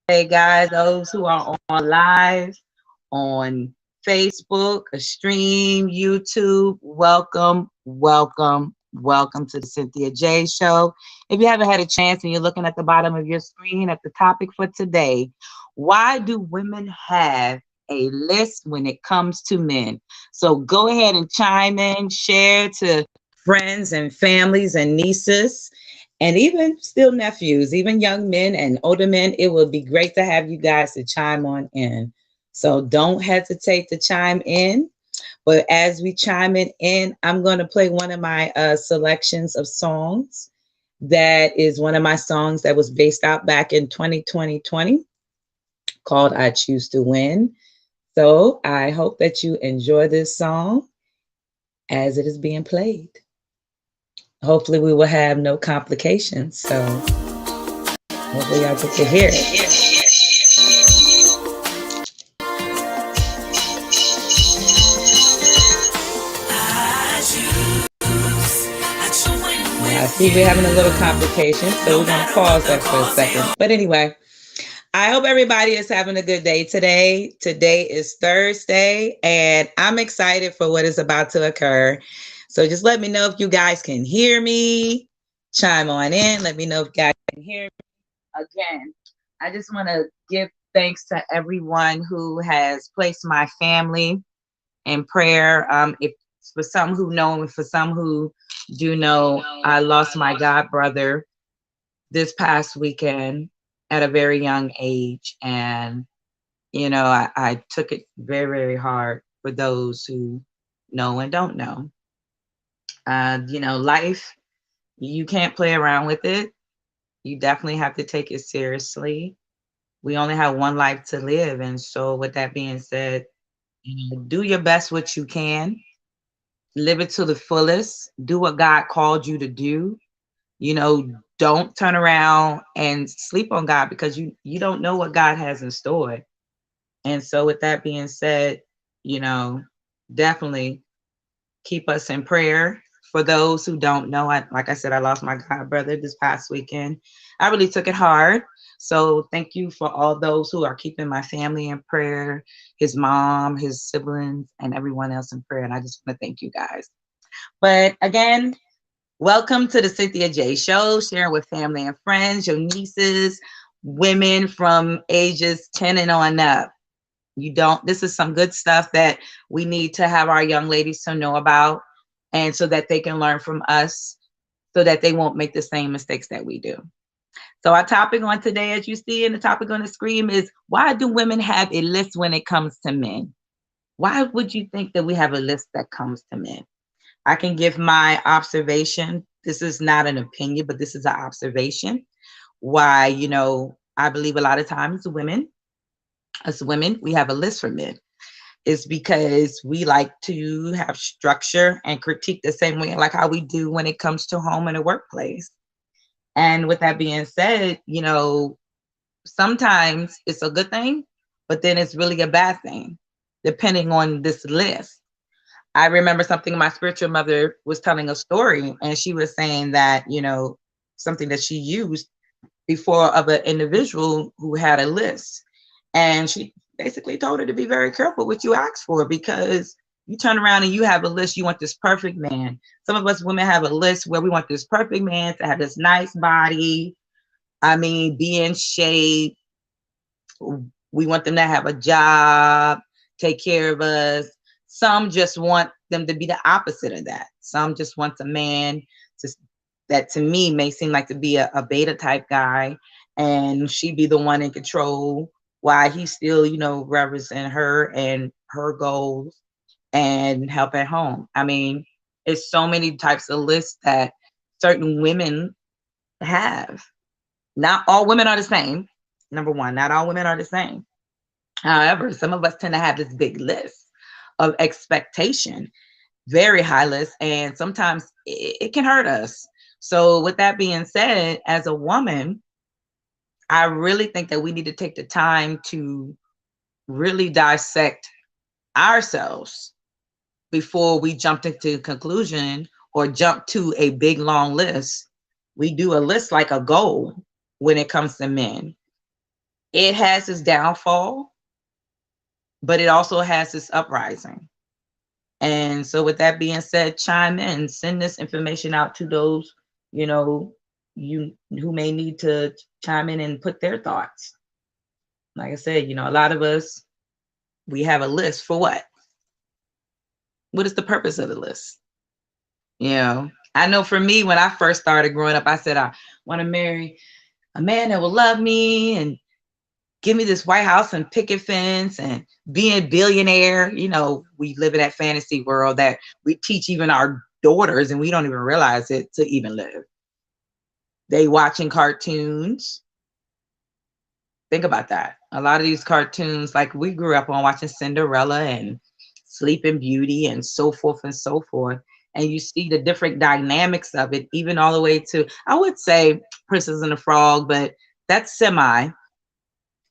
Hey guys, those who are on live on Facebook, a stream, YouTube, welcome to the Cynthia J Show. If you haven't had a chance and you're looking at the bottom of your screen at the topic for today, why do women have a list when it comes to men? So go ahead and chime in, share to friends and families and nieces and even still nephews, even young men and older men. It would be great to have you guys to chime on in. So don't hesitate to chime in. But as we chime it in, I'm going to play one of my selections of songs. That is one of my songs that was based out back in 2020 called I Choose to Win. So I hope that you enjoy this song as it is being played. Hopefully we will have no complications. So hopefully y'all get to hear it. I see we're having a little complication, so we're going to pause that for a second. But anyway, I hope everybody is having a good day today. Today is Thursday, and I'm excited for what is about to occur. So just let me know if you guys can hear me. Chime on in. Let me know if you guys can hear me. Again, I just want to give thanks to everyone who has placed my family in prayer. If for some who know and for some who do know, I lost my god brother this past weekend at a very young age. And, you know, I took it very, very hard for those who know and don't know. You know, life, you can't play around with it. You definitely have to take it seriously. We only have one life to live. And so with that being said, you know, do your best what you can. Live it to the fullest. Do what God called you to do. You know, don't turn around and sleep on God because you don't know what God has in store. And so with that being said, you know, definitely keep us in prayer. For those who don't know, like I said, I lost my god brother this past weekend. I really took it hard. So thank you for all those who are keeping my family in prayer, his mom, his siblings, and everyone else in prayer. And I just want to thank you guys. But again, welcome to the Cynthia J Show, sharing with family and friends, your nieces, women from ages 10 and on up. This is some good stuff that we need to have our young ladies to know about, and so that they can learn from us so that they won't make the same mistakes that we do. So our topic on today, as you see in the topic on the screen, is why do women have a list when it comes to men? Why would you think that we have a list that comes to men? I can give my observation. This is not an opinion, but this is an observation. Why, you know, I believe a lot of times as women, we have a list for men. It's because we like to have structure and critique the same way, like how we do when it comes to home and the workplace. And with that being said, you know, sometimes it's a good thing, but then it's really a bad thing, depending on this list. I remember something my spiritual mother was telling a story, and she was saying that, you know, something that she used before of an individual who had a list. And she basically told her to be very careful what you ask for, because you turn around and you have a list, you want this perfect man. Some of us women have a list where we want this perfect man to have this nice body. I mean, be in shape. We want them to have a job, take care of us. Some just want them to be the opposite of that. Some just want a man that to me may seem like to be a beta type guy. and she be the one in control while he still, represent her and her goals and help at home. I mean, it's so many types of lists that certain women have. Not all women are the same. Number one, not all women are the same. However, some of us tend to have this big list of expectation, very high list, and sometimes it can hurt us. So with that being said, as a woman, I really think that we need to take the time to really dissect ourselves before we jump into conclusion or jump to a big long list. We do a list like a goal when it comes to men. It has its downfall, but it also has its uprising. And so with that being said, chime in, send this information out to those, you who may need to chime in and put their thoughts. Like I said, a lot of us, we have a list for what? What is the purpose of the list? I know for me, when I first started growing up, I said, I want to marry a man that will love me and give me this White House and picket fence and be a billionaire. We live in that fantasy world that we teach even our daughters, and we don't even realize it to even live. They watching cartoons. Think about that. A lot of these cartoons, like we grew up on watching Cinderella and Sleeping Beauty and so forth and so forth. And you see the different dynamics of it, even all the way to, I would say, Princess and the Frog, but that's semi.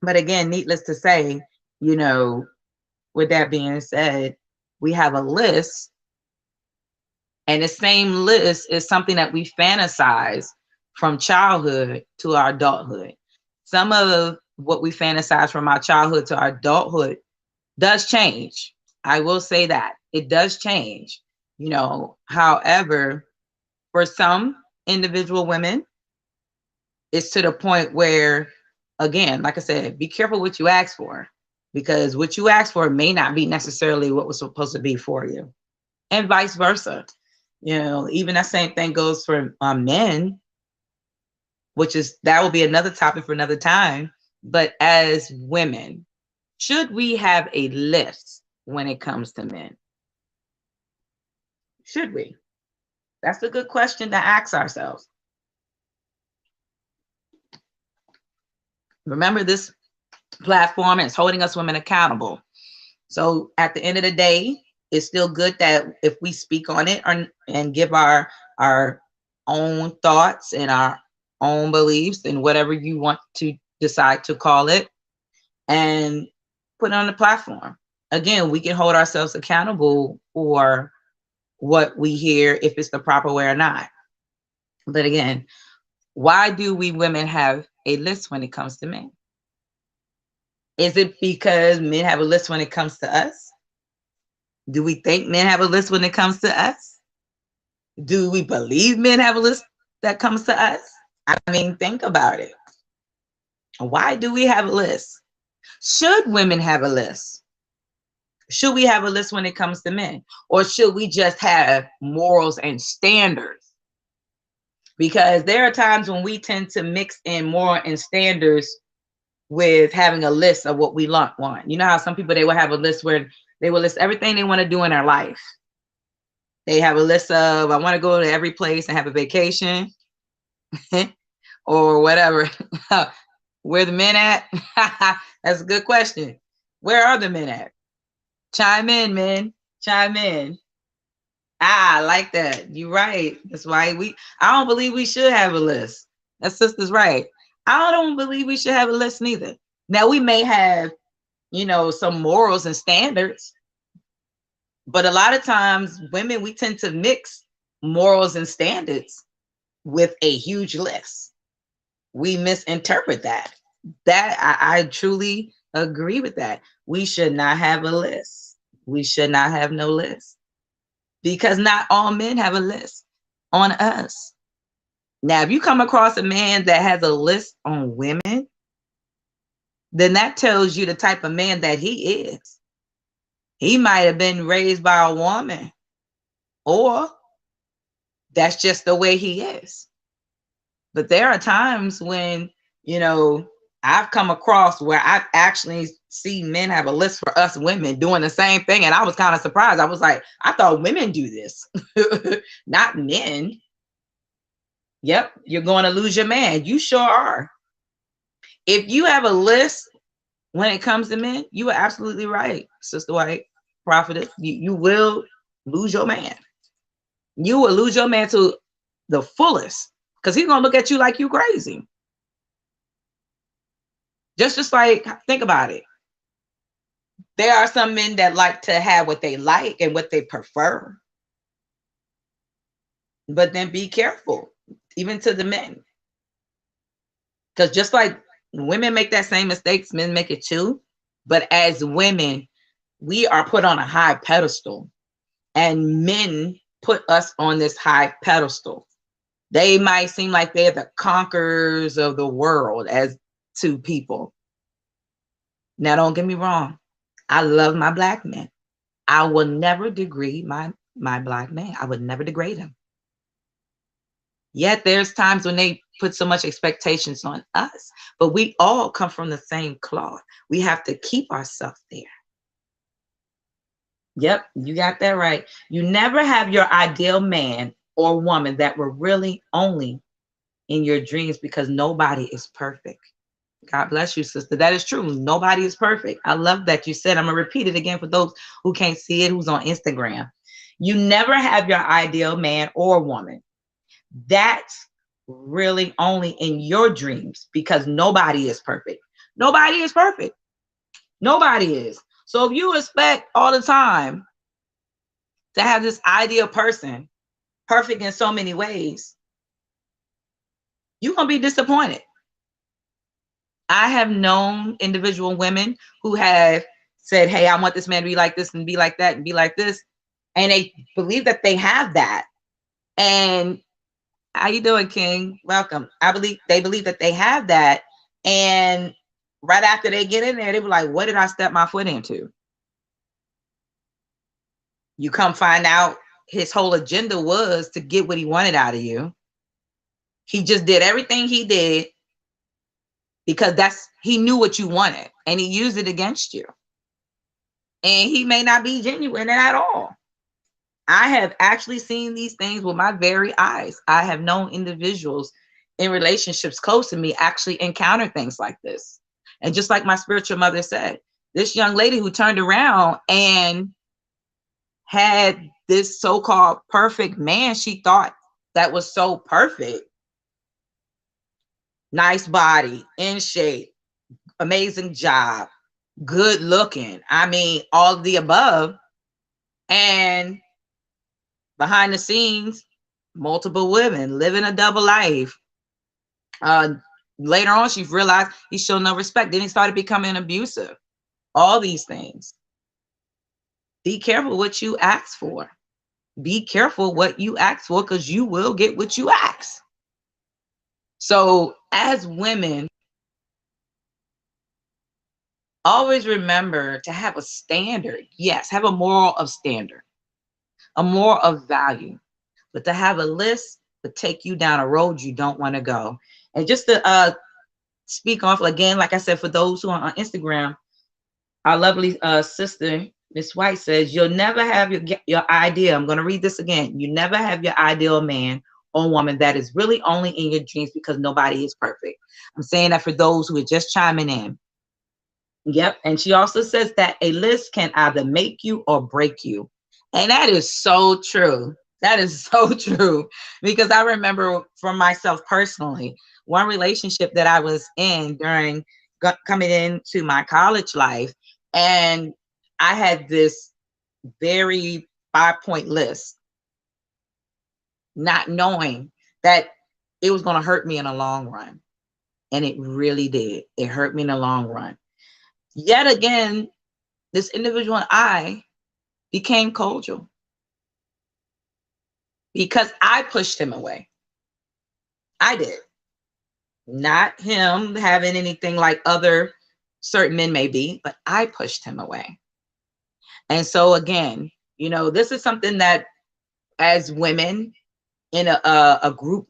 But again, needless to say, with that being said, we have a list, and the same list is something that we fantasize from childhood to our adulthood. Some of what we fantasize from our childhood to our adulthood does change. I will say that it does change. However, for some individual women, it's to the point where, again, like I said, be careful what you ask for, because what you ask for may not be necessarily what was supposed to be for you, and vice versa. Even that same thing goes for men, that will be another topic for another time. But as women, should we have a list when it comes to men? Should we? That's a good question to ask ourselves. Remember, this platform is holding us women accountable. So at the end of the day, it's still good that if we speak on it and give our own thoughts and our own beliefs and whatever you want to decide to call it, and put it on the platform. Again, we can hold ourselves accountable for what we hear, if it's the proper way or not. But again, why do we women have a list when it comes to men? Is it because men have a list when it comes to us? Do we think men have a list when it comes to us? Do we believe men have a list that comes to us? I mean, think about it. Why do we have a list? Should women have a list? Should we have a list when it comes to men? Or should we just have morals and standards? Because there are times when we tend to mix in moral and standards with having a list of what we want. You know how some people, they will have a list where they will list everything they want to do in their life. They have a list of, I want to go to every place and have a vacation or whatever. Where the men at? That's a good question. Where are the men at? Chime in, men. Chime in. I like that. You're right. That's why I don't believe we should have a list. That sister's right. I don't believe we should have a list neither. Now, we may have, some morals and standards, but a lot of times women, we tend to mix morals and standards with a huge list. We misinterpret that. I truly agree with that. We should not have a list. We should not have no list, because not all men have a list on us. Now, if you come across a man that has a list on women, then that tells you the type of man that he is. He might have been raised by a woman, or that's just the way he is. But there are times when You know, I've come across where I've actually seen men have a list for us women doing the same thing. And I was kind of surprised. I was like, I thought women do this, not men. Yep, you're going to lose your man. You sure are. If you have a list when it comes to men, you are absolutely right, Sister White Prophetess. You will lose your man. You will lose your man to the fullest, because he's gonna look at you like you crazy. Just like, think about it. There are some men that like to have what they like and what they prefer. But then be careful, even to the men. Because just like women make that same mistakes, men make it too. But as women, we are put on a high pedestal, and men put us on this high pedestal. They might seem like they're the conquerors of the world as to people. Now, don't get me wrong. I love my Black men. I will never degrade my Black man. I would never degrade him. Yet there's times when they put so much expectations on us, but we all come from the same cloth. We have to keep ourselves there. Yep, you got that right. You never have your ideal man or woman that were really only in your dreams, because nobody is perfect. God bless you, sister. That is true. Nobody is perfect. I love that you said. I'm going to repeat it again for those who can't see it, who's on Instagram. You never have your ideal man or woman. That's really only in your dreams, because nobody is perfect. Nobody is perfect. Nobody is. So if you expect all the time to have this ideal person, perfect in so many ways, you're going to be disappointed. I have known individual women who have said, hey, I want this man to be like this and be like that and be like this. And they believe that they have that. And how you doing, King? Welcome. They believe that they have that. And right after they get in there, they were like, what did I step my foot into? You come find out his whole agenda was to get what he wanted out of you. He just did everything he did because he knew what you wanted, and he used it against you. And he may not be genuine at all. I have actually seen these things with my very eyes. I have known individuals in relationships close to me actually encounter things like this. And just like my spiritual mother said, this young lady who turned around and had this so-called perfect man she thought that was so perfect. Nice body, in shape, amazing job, good looking. I mean, all of the above. And behind the scenes, multiple women, living a double life. Later on, she realized he showed no respect. Then he started becoming abusive. All these things. Be careful what you ask for. Be careful what you ask for, because you will get what you ask. So as women, always remember to have a standard. Yes, have a moral of standard, a moral of value, but to have a list to take you down a road you don't want to go. And just to speak off again, like I said, for those who are on Instagram, our lovely sister, Miss White, says, you'll never have your ideal. I'm going to read this again. You never have your ideal man or woman that is really only in your dreams, because nobody is perfect. I'm saying that for those who are just chiming in. Yep. And she also says that a list can either make you or break you. And that is so true. That is so true. Because I remember for myself personally, one relationship that I was in during coming into my college life, and I had this very 5-point list, not knowing that it was going to hurt me in the long run. And it really did. It hurt me in the long run. Yet again, this individual and I became cordial because I pushed him away. I did. Not him having anything like other certain men may be, but I pushed him away. And so again, you know, this is something that as women in a group,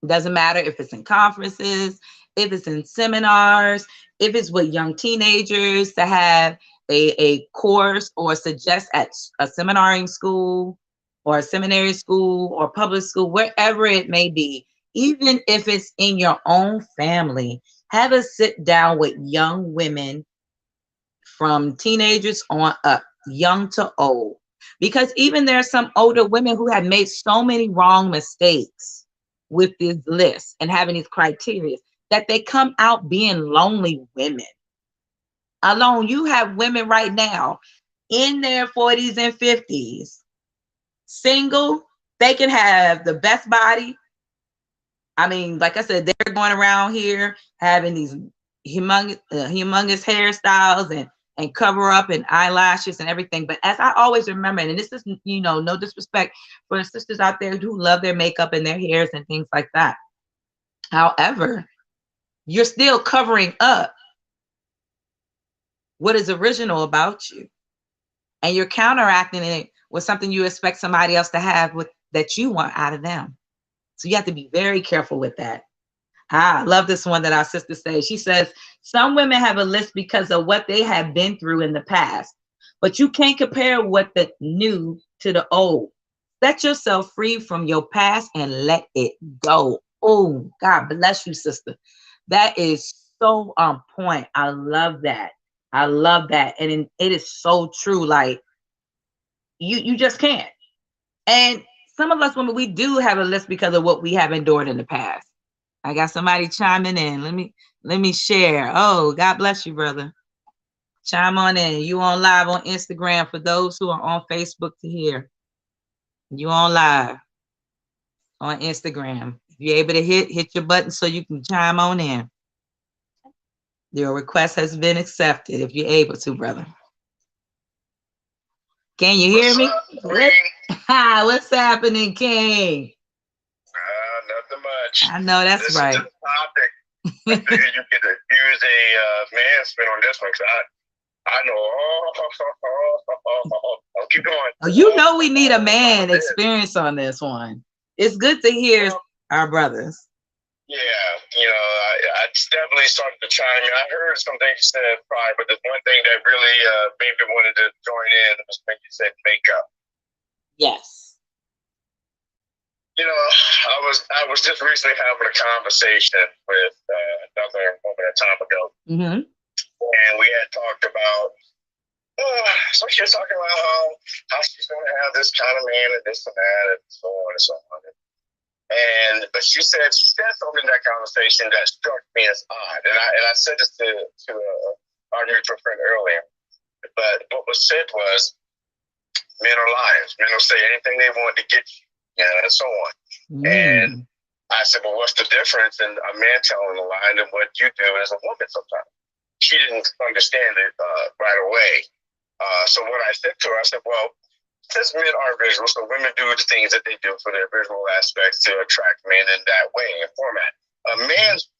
doesn't matter if it's in conferences, if it's in seminars, if it's with young teenagers to have a course or suggest at a seminary school or a seminary school or public school, wherever it may be, even if it's in your own family, have a sit down with young women from teenagers on up, young to old. Because even there are some older women who have made so many wrong mistakes with this list and having these criteria that they come out being lonely women. Alone, you have women right now in their 40s and 50s, single. They can have the best body. I mean, like I said, they're going around here having these humongous hairstyles and cover up and eyelashes and everything. But as I always remember, and this is, no disrespect for the sisters out there who love their makeup and their hairs and things like that. However, you're still covering up what is original about you. And you're counteracting it with something you expect somebody else to have with that you want out of them. So you have to be very careful with that. I love this one that our sister says. She says, some women have a list because of what they have been through in the past, but you can't compare what the new to the old. Set yourself free from your past and let it go. Oh, God bless you, sister. That is so on point. I love that. I love that. And it is so true. Like, you just can't. And some of us women, we do have a list because of what we have endured in the past. I got somebody chiming in. Let me share. Oh, God bless you, brother. Chime on in. You on live on Instagram for those who are on Facebook to hear. You on live on Instagram. If you're able to hit your button so you can chime on in. Your request has been accepted if you're able to, brother. Can you hear me? What's happening, King? Nothing much. I know that's this right. Is the topic. I figured you could use a man spin on this one because I know. I'll keep going. Oh, you know we need a man experience on this one. It's good to hear our brothers. Yeah, I definitely started to chime in. I heard some things you said prior, but there's one thing that really made me wanted to join in was when you said makeup. Yes. I was just recently having a conversation with another woman a time ago, and we had talked about. So she was talking about how she's going to have this kind of man and this and that and so on and so on. But she said something in that conversation that struck me as odd, and I said this to our mutual friend earlier. But what was said was, men are liars. Men will say anything they want to get you, and so on. And I said, well, what's the difference in a man telling a lie and what you do as a woman sometimes? She didn't understand it right away. So what I said to her, I said, well, since men are visual, so women do the things that they do for their visual aspects to attract men in that way and format. A man's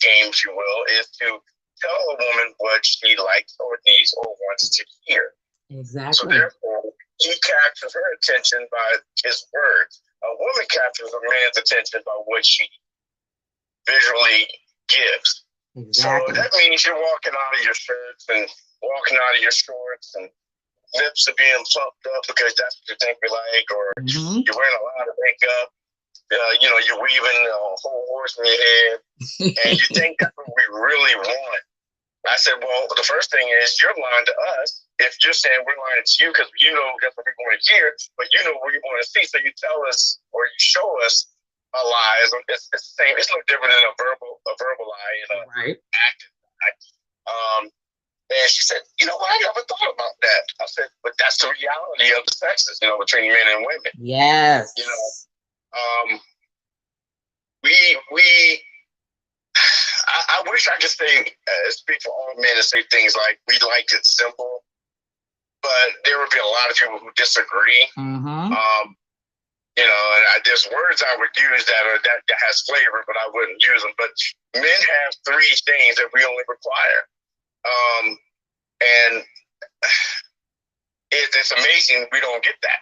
game, if you will, is to tell a woman what she likes or needs or wants to hear. Exactly. So therefore, he captures her attention by his words. A woman captures a man's attention by what she visually gives. Exactly. So that means you're walking out of your shirts and walking out of your shorts and lips are being plumped up because that's what you think you like, or you're wearing a lot of makeup, you're weaving a whole horse in your head, and you think that's what we really want. I said, well, the first thing is you're lying to us if you're saying we're lying to you because you know that's what we want to hear, but you know what we want to see, so you tell us or you show us a lie. It's the same. It's no different than a verbal lie and an active lie. And she said, I never thought about that. I said, but that's the reality of the sexes, between men and women. Yes. I wish I could speak for all men and say things like we like it simple, but there would be a lot of people who disagree. There's words I would use that has flavor, but I wouldn't use them. But men have three things that we only require. And it's amazing we don't get that.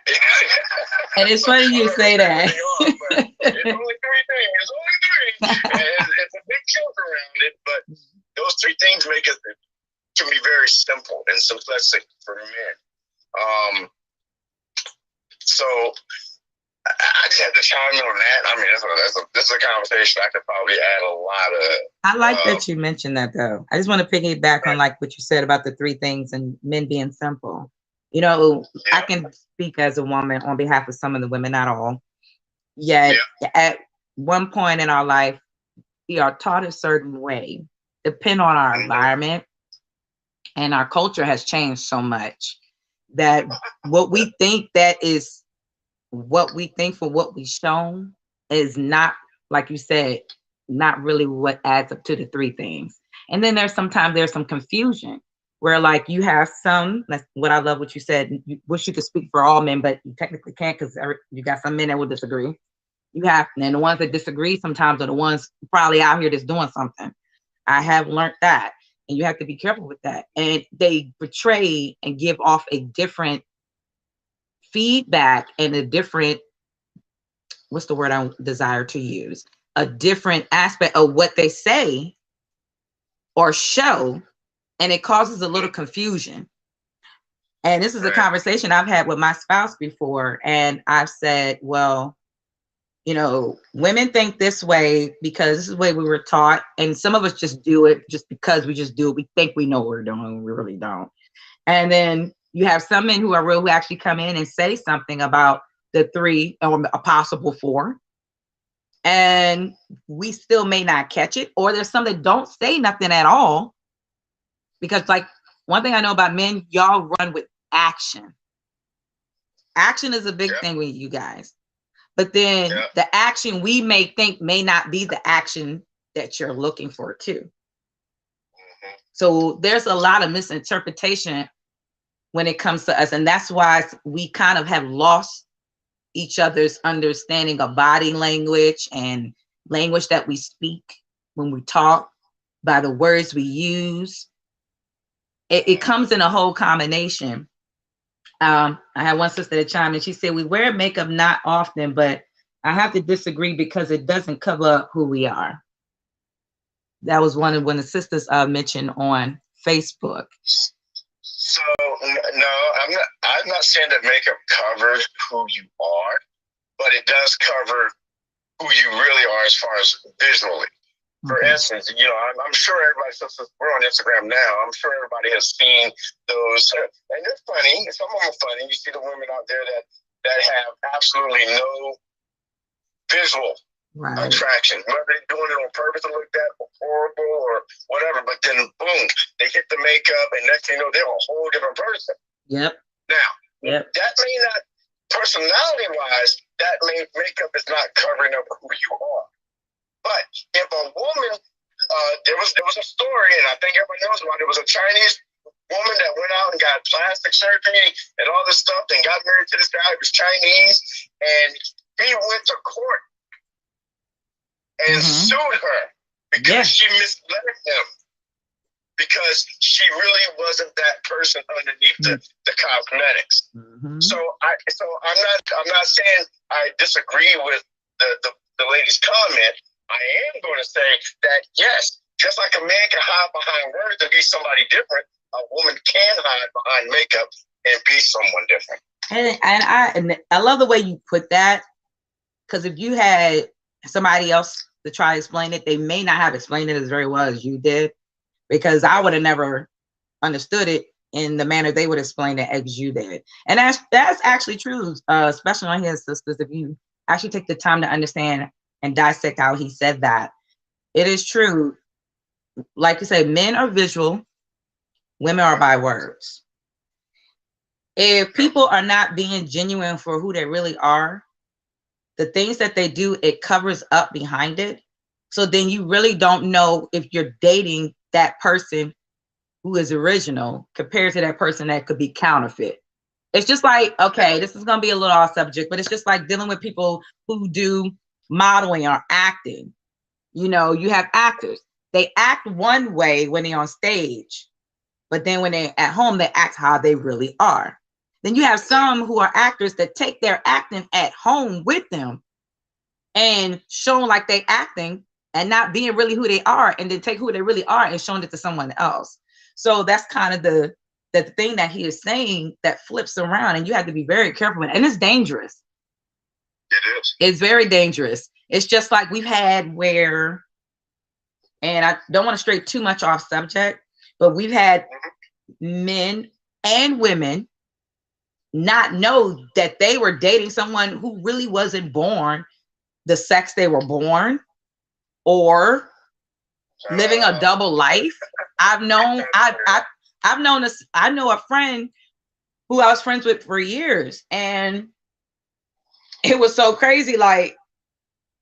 And it's funny you say that. It's only 3 things. It's only 3. And it's a big joke around it, but those 3 things make it to be very simple and simplistic for men. So I just had to chime in on that. I mean, this is a conversation I could probably add a lot of. I like that you mentioned that, though. I just want to piggyback on like what you said about the 3 things and men being simple. You know, I can speak as a woman on behalf of some of the women, not all. Yet at one point in our life, we are taught a certain way, depend on our environment, and our culture has changed so much that what we think that is what we think for what we've shown is not, like you said, not really what adds up to the 3 things. And then there's some confusion where like you have some, that's what I love what you said, you wish you could speak for all men, but you technically can't because you got some men that will disagree. You have, and the ones that disagree sometimes are the ones probably out here that's doing something. I have learned that, and you have to be careful with that. And they portray and give off a different feedback and a different, what's the word I desire to use? A different aspect of what they say or show, and it causes a little confusion. And this is a conversation I've had with my spouse before, and I've said, well, you know, women think this way because this is the way we were taught, and some of us just do it just because we just do it. We think we know what we're doing, we really don't. And then you have some men who are real, who actually come in and say something about the 3 or a possible 4, and we still may not catch it. Or there's some that don't say nothing at all, because like one thing I know about men, y'all run with action. Action is a big thing with you guys. But then the action we may think may not be the action that you're looking for too. So there's a lot of misinterpretation when it comes to us. And that's why we kind of have lost each other's understanding of body language and language that we speak when we talk, by the words we use. It comes in a whole combination. I had one sister that chimed in. She said, we wear makeup not often, but I have to disagree because it doesn't cover up who we are. That was one of when the sisters mentioned on Facebook. So no, I'm not saying that makeup covers who you are, but it does cover who you really are as far as visually. For instance, you know, I'm sure everybody, since we're on Instagram now, I'm sure everybody has seen those, and they're funny. Some of them are funny. You see the women out there that have absolutely no visual attraction. Whether they're doing it on purpose to look that horrible or whatever, but then boom, they hit the makeup, and next thing you know, they're a whole different person. Now, that may not, personality-wise, that makeup is not covering up who you are. But if a woman, there was a story, and I think everybody knows about it. It was a Chinese woman that went out and got plastic surgery and all this stuff, and got married to this guy who was Chinese, and he went to court and sued her because she misled him, because she really wasn't that person underneath the cosmetics. So I'm not saying I disagree with the lady's comment. I am going to say that, yes, just like a man can hide behind words and be somebody different, a woman can hide behind makeup and be someone different. And I love the way you put that, because if you had somebody else to try to explain it, they may not have explained it as very well as you did, because I would have never understood it in the manner they would explain it as you did. And that's actually true, especially on his sisters. If you actually take the time to understand and dissect how he said that, it is true. Like you say, men are visual, women are by words. If people are not being genuine for who they really are, the things that they do, it covers up behind it. So then you really don't know if you're dating that person who is original compared to that person that could be counterfeit. It's just like, okay, this is going to be a little off subject, but it's just like dealing with people who do modeling or acting. You know, you have actors, they act one way when they're on stage, but then when they're at home, they act how they really are. Then you have some who are actors that take their acting at home with them and showing like they acting and not being really who they are, and then take who they really are and showing it to someone else. So that's kind of the thing that he is saying that flips around, and you have to be very careful with it. And it's dangerous. It is. It's very dangerous. It's just like we've had where, and I don't want to stray too much off subject, but we've had men and women not know that they were dating someone who really wasn't born the sex they were born, or living a double life. I know a friend who I was friends with for years, and it was so crazy. Like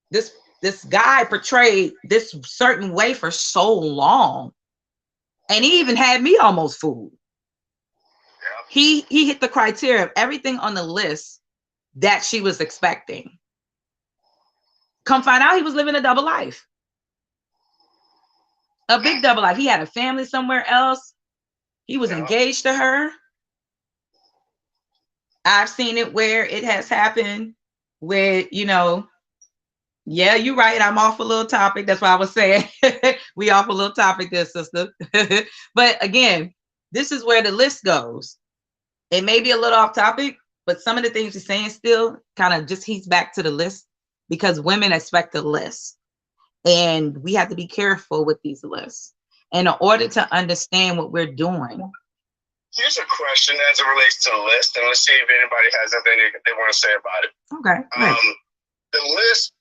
this guy portrayed this certain way for so long, and he even had me almost fooled. He hit the criteria of everything on the list that she was expecting. Come find out he was living a double life. A big double life. He had a family somewhere else. He was engaged to her. I've seen it where it has happened with, yeah, you're right. I'm off a little topic. That's why I was saying we off a little topic there, sister. But again, this is where the list goes. It may be a little off topic, but some of the things you're saying still kind of just heats back to the list, because women expect a list. And we have to be careful with these lists. And in order to understand what we're doing. Here's a question as it relates to the list, and let's see if anybody has anything they want to say about it. Okay. The list,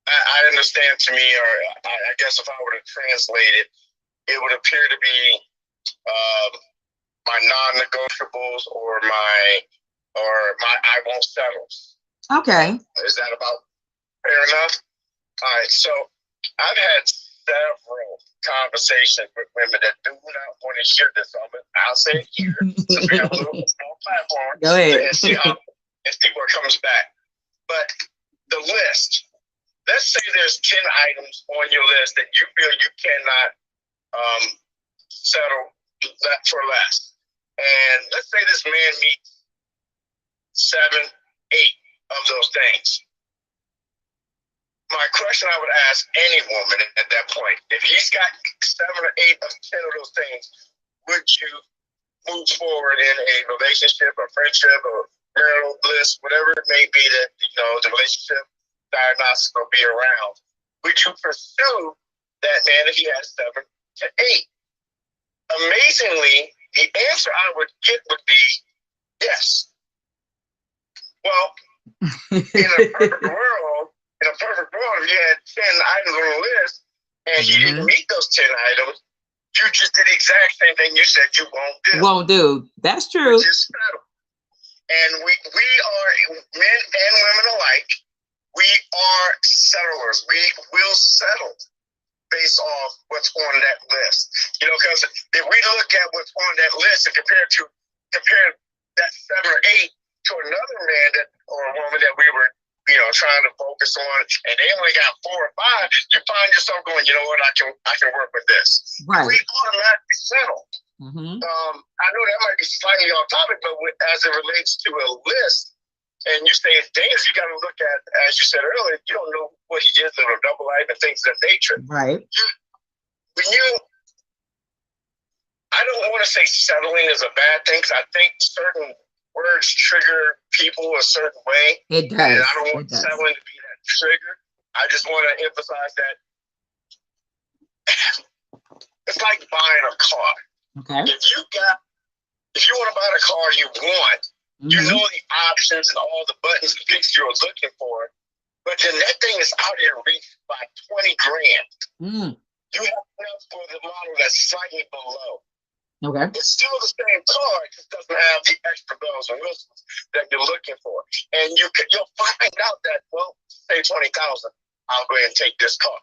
I understand to me, or I guess if I were to translate it, it would appear to be my non-negotiables or my I won't settle. Okay. Is that about fair enough? All right. So I've had several conversations with women that do not want to hear this. I'll say it here, since we have a little small platform. Go ahead. And see where it comes back. But the list, let's say there's 10 items on your list that you feel you cannot settle for less. And let's say this man meets 7, 8 of those things. My question I would ask any woman at that point, if he's got 7 or 8 of 10 of those things, would you move forward in a relationship or friendship or marital bliss, whatever it may be that, the relationship diagnosis will be around? Would you pursue that man if he has 7 to 8? Amazingly, the answer I would get would be yes. Well, in a perfect world, if you had 10 items on the list and you didn't meet those 10 items, you just did the exact same thing you said you won't do. That's true. Just settle. And we are, men and women alike, we are settlers. We will settle based off what's on that list. Because if we look at what's on that list and compare that 7 or 8 to another man or a woman that we were trying to focus on, and they only got 4 or 5, you find yourself going, you know what, I can work with this. Right. We automatically settle. I know that might be slightly off topic, but as it relates to a list, and you say it's dangerous, you got to look at, as you said earlier, you don't know what he did in a double life and things of that nature. Right. I don't want to say settling is a bad thing, because I think certain words trigger people a certain way. It does. And I don't want settling to be that trigger. I just want to emphasize that it's like buying a car. Okay. If you want to buy the car you want, you know the options and all the buttons and things you're looking for, but then that thing is out here reached by $20,000. You have enough for the model that's slightly below. Okay. It's still the same car, it just doesn't have the extra bells and whistles that you're looking for. And you'll find out that, well, say $20,000, I'll go ahead and take this car.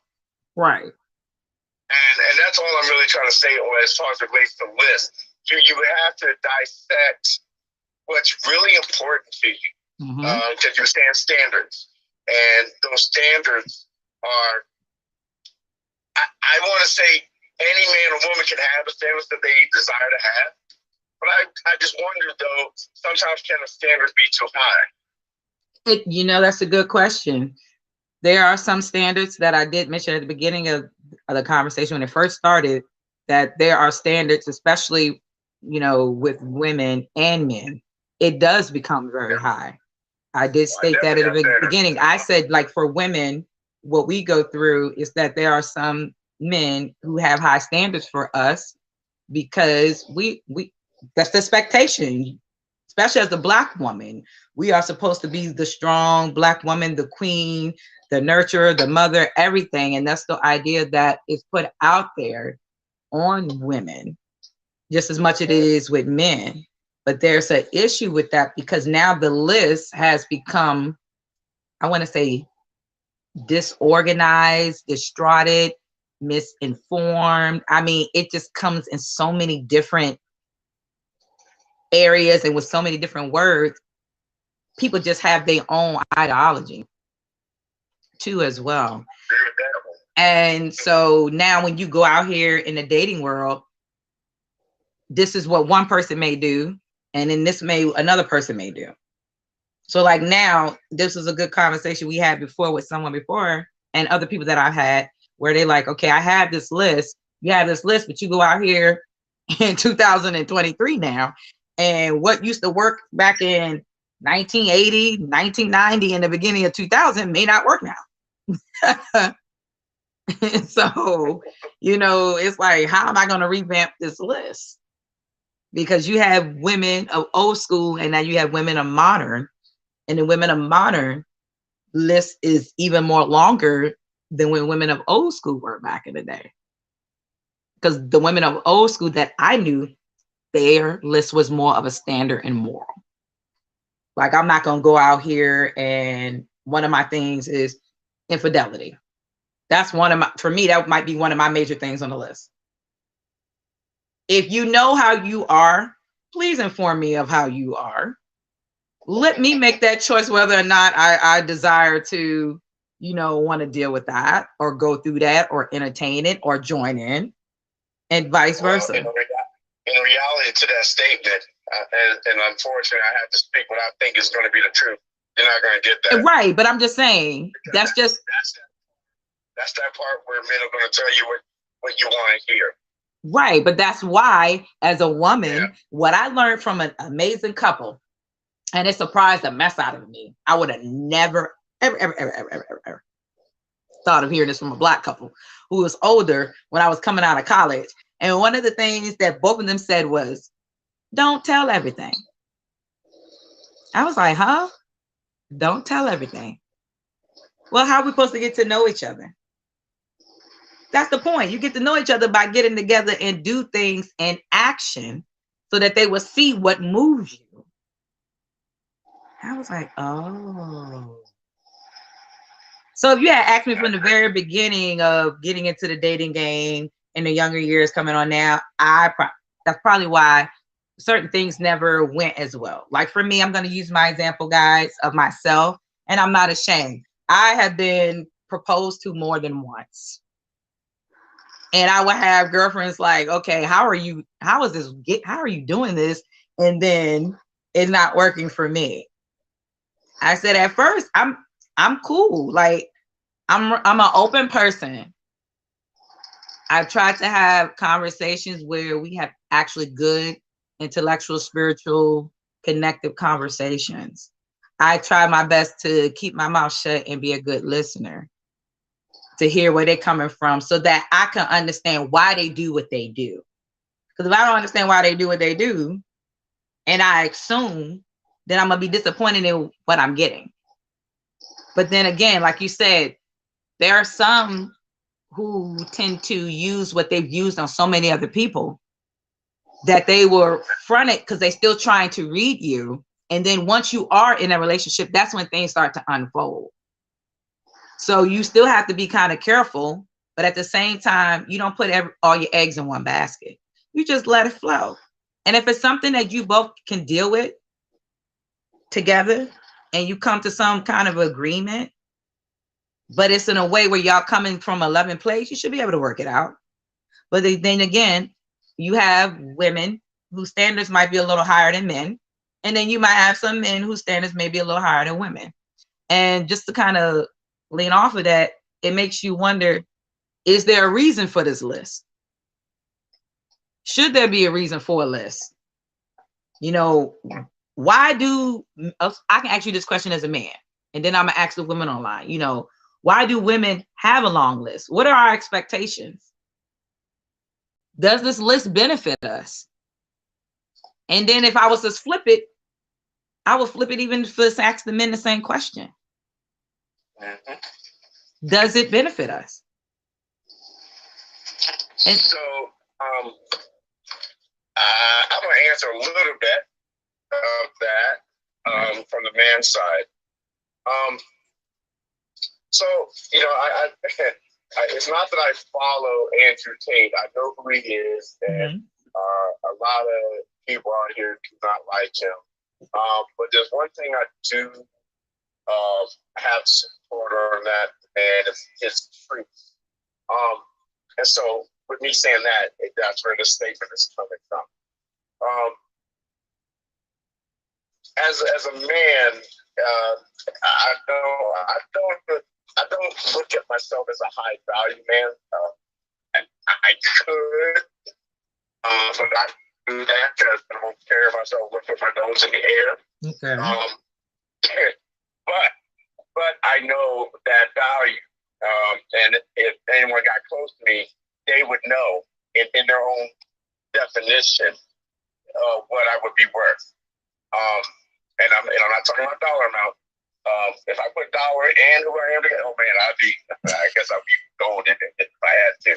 Right. And that's all I'm really trying to say as far as it relates to list. You have to dissect what's really important to you, because you stand standards. And those standards are, I want to say, any man or woman can have the standards that they desire to have, but I just wonder though, sometimes can the standards be too high? That's a good question. There are some standards that I did mention at the beginning of the conversation when it first started, that there are standards, especially, with women and men. It does become very high. I did state that at the beginning. I said, like, for women, what we go through is that there are some men who have high standards for us because we that's the expectation, especially as a Black woman. We are supposed to be the strong Black woman, the queen, the nurturer, the mother, everything. And that's the idea that is put out there on women just as much as it is with men. But there's an issue with that because now the list has become, I want to say, disorganized, distraughted, misinformed. I mean, it just comes in so many different areas and with so many different words. People just have their own ideology too as well. And so now when you go out here in the dating world, this is what one person may do, and then another person may do. So like now, this is a good conversation we had before with someone before and other people that I've had where they like, okay, I have this list. You have this list, but you go out here in 2023 now, and what used to work back in 1980, 1990, in the beginning of 2000 may not work now. So, it's like, how am I going to revamp this list? Because you have women of old school and now you have women of modern, and the women of modern list is even more longer than when women of old school were back in the day. Because the women of old school that I knew, their list was more of a standard and moral. Like, I'm not going to go out here and one of my things is infidelity. That's for me, that might be one of my major things on the list. If you know how you are, please inform me of how you are. Let me make that choice whether or not I desire to, want to deal with that or go through that or entertain it or join in, and vice versa. In reality to that statement, and unfortunately, I have to speak what I think is going to be the truth. You're not going to get that. Right, but I'm just saying, that's that part where men are going to tell you what you want to hear. Right, but that's why, as a woman, what I learned from an amazing couple, and it surprised the mess out of me. I would have never, ever thought of hearing this from a Black couple who was older when I was coming out of college. And one of the things that both of them said was, don't tell everything. I was like, huh? Don't tell everything. Well, how are we supposed to get to know each other? That's the point. You get to know each other by getting together and do things in action so that they will see what moves you. I was like, oh. So if you had asked me from the very beginning of getting into the dating game in the younger years coming on now, that's probably why certain things never went as well. Like for me, I'm going to use my example, guys, of myself, and I'm not ashamed. I have been proposed to more than once. And I would have girlfriends like, okay, how are you doing this? And then it's not working for me. I said, at first, I'm cool. Like, I'm an open person. I've tried to have conversations where we have actually good intellectual, spiritual, connective conversations. I try my best to keep my mouth shut and be a good listener, to hear where they're coming from so that I can understand why they do what they do. Because if I don't understand why they do what they do, and I assume, then I'm going to be disappointed in what I'm getting. But then again, like you said, there are some who tend to use what they've used on so many other people that they were fronted because they're still trying to read you. And then once you are in a relationship, that's when things start to unfold. So you still have to be kind of careful, but at the same time, you don't put all your eggs in one basket. You just let it flow. And if it's something that you both can deal with together and you come to some kind of agreement, but it's in a way where y'all coming from a loving place, you should be able to work it out. But then again, you have women whose standards might be a little higher than men. And then you might have some men whose standards may be a little higher than women. And just to kind of lean off of that, it makes you wonder, is there a reason for this list? Should there be a reason for a list? You know, why do, I can ask you this question as a man, and then I'm gonna ask the women online, you know, why do women have a long list? What are our expectations? Does this list benefit us? And then if I was to flip it, I would flip it even to ask the men the same question. Does it benefit us? And so I'm going to answer a little bit of that from the man's side. So, you know, I it's not that I follow Andrew Tate. I know who he is, and a lot of people out here do not like him. But there's one thing I do have support on that, and it's his truth. And so, with me saying that, that's where the statement is coming from. As a man, I don't look at myself as a high value man. I could, but I do that because I don't carry myself with my nose in the air. Okay. But I know that value, and if anyone got close to me, they would know in their own definition of what I would be worth. And I'm not talking about dollar amount. If I put dollar and who I am together, oh man, I guess I'd be golden if I had to.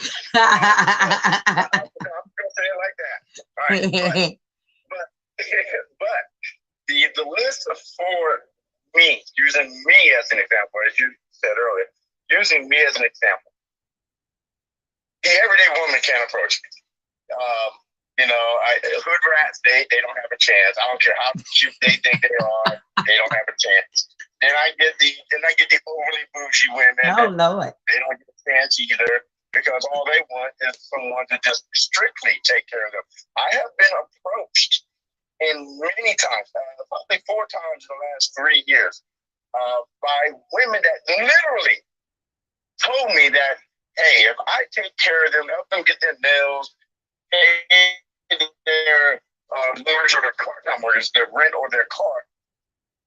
I'm gonna say it like that. All right, but the list of four me, using me as an example, as you said earlier, using me as an example. The everyday woman can't approach me. You know, hood rats, they don't have a chance. I don't care how cute they think they are, they don't have a chance. Then I get the overly bougie women. Oh Lord. They don't get a chance either, because all they want is someone to just strictly take care of them. I have been approached many times, probably 4 times in the last 3 years, by women that literally told me that, hey, if I take care of them, help them get their nails, pay their mortgage or their car, not mortgage, their rent or their car,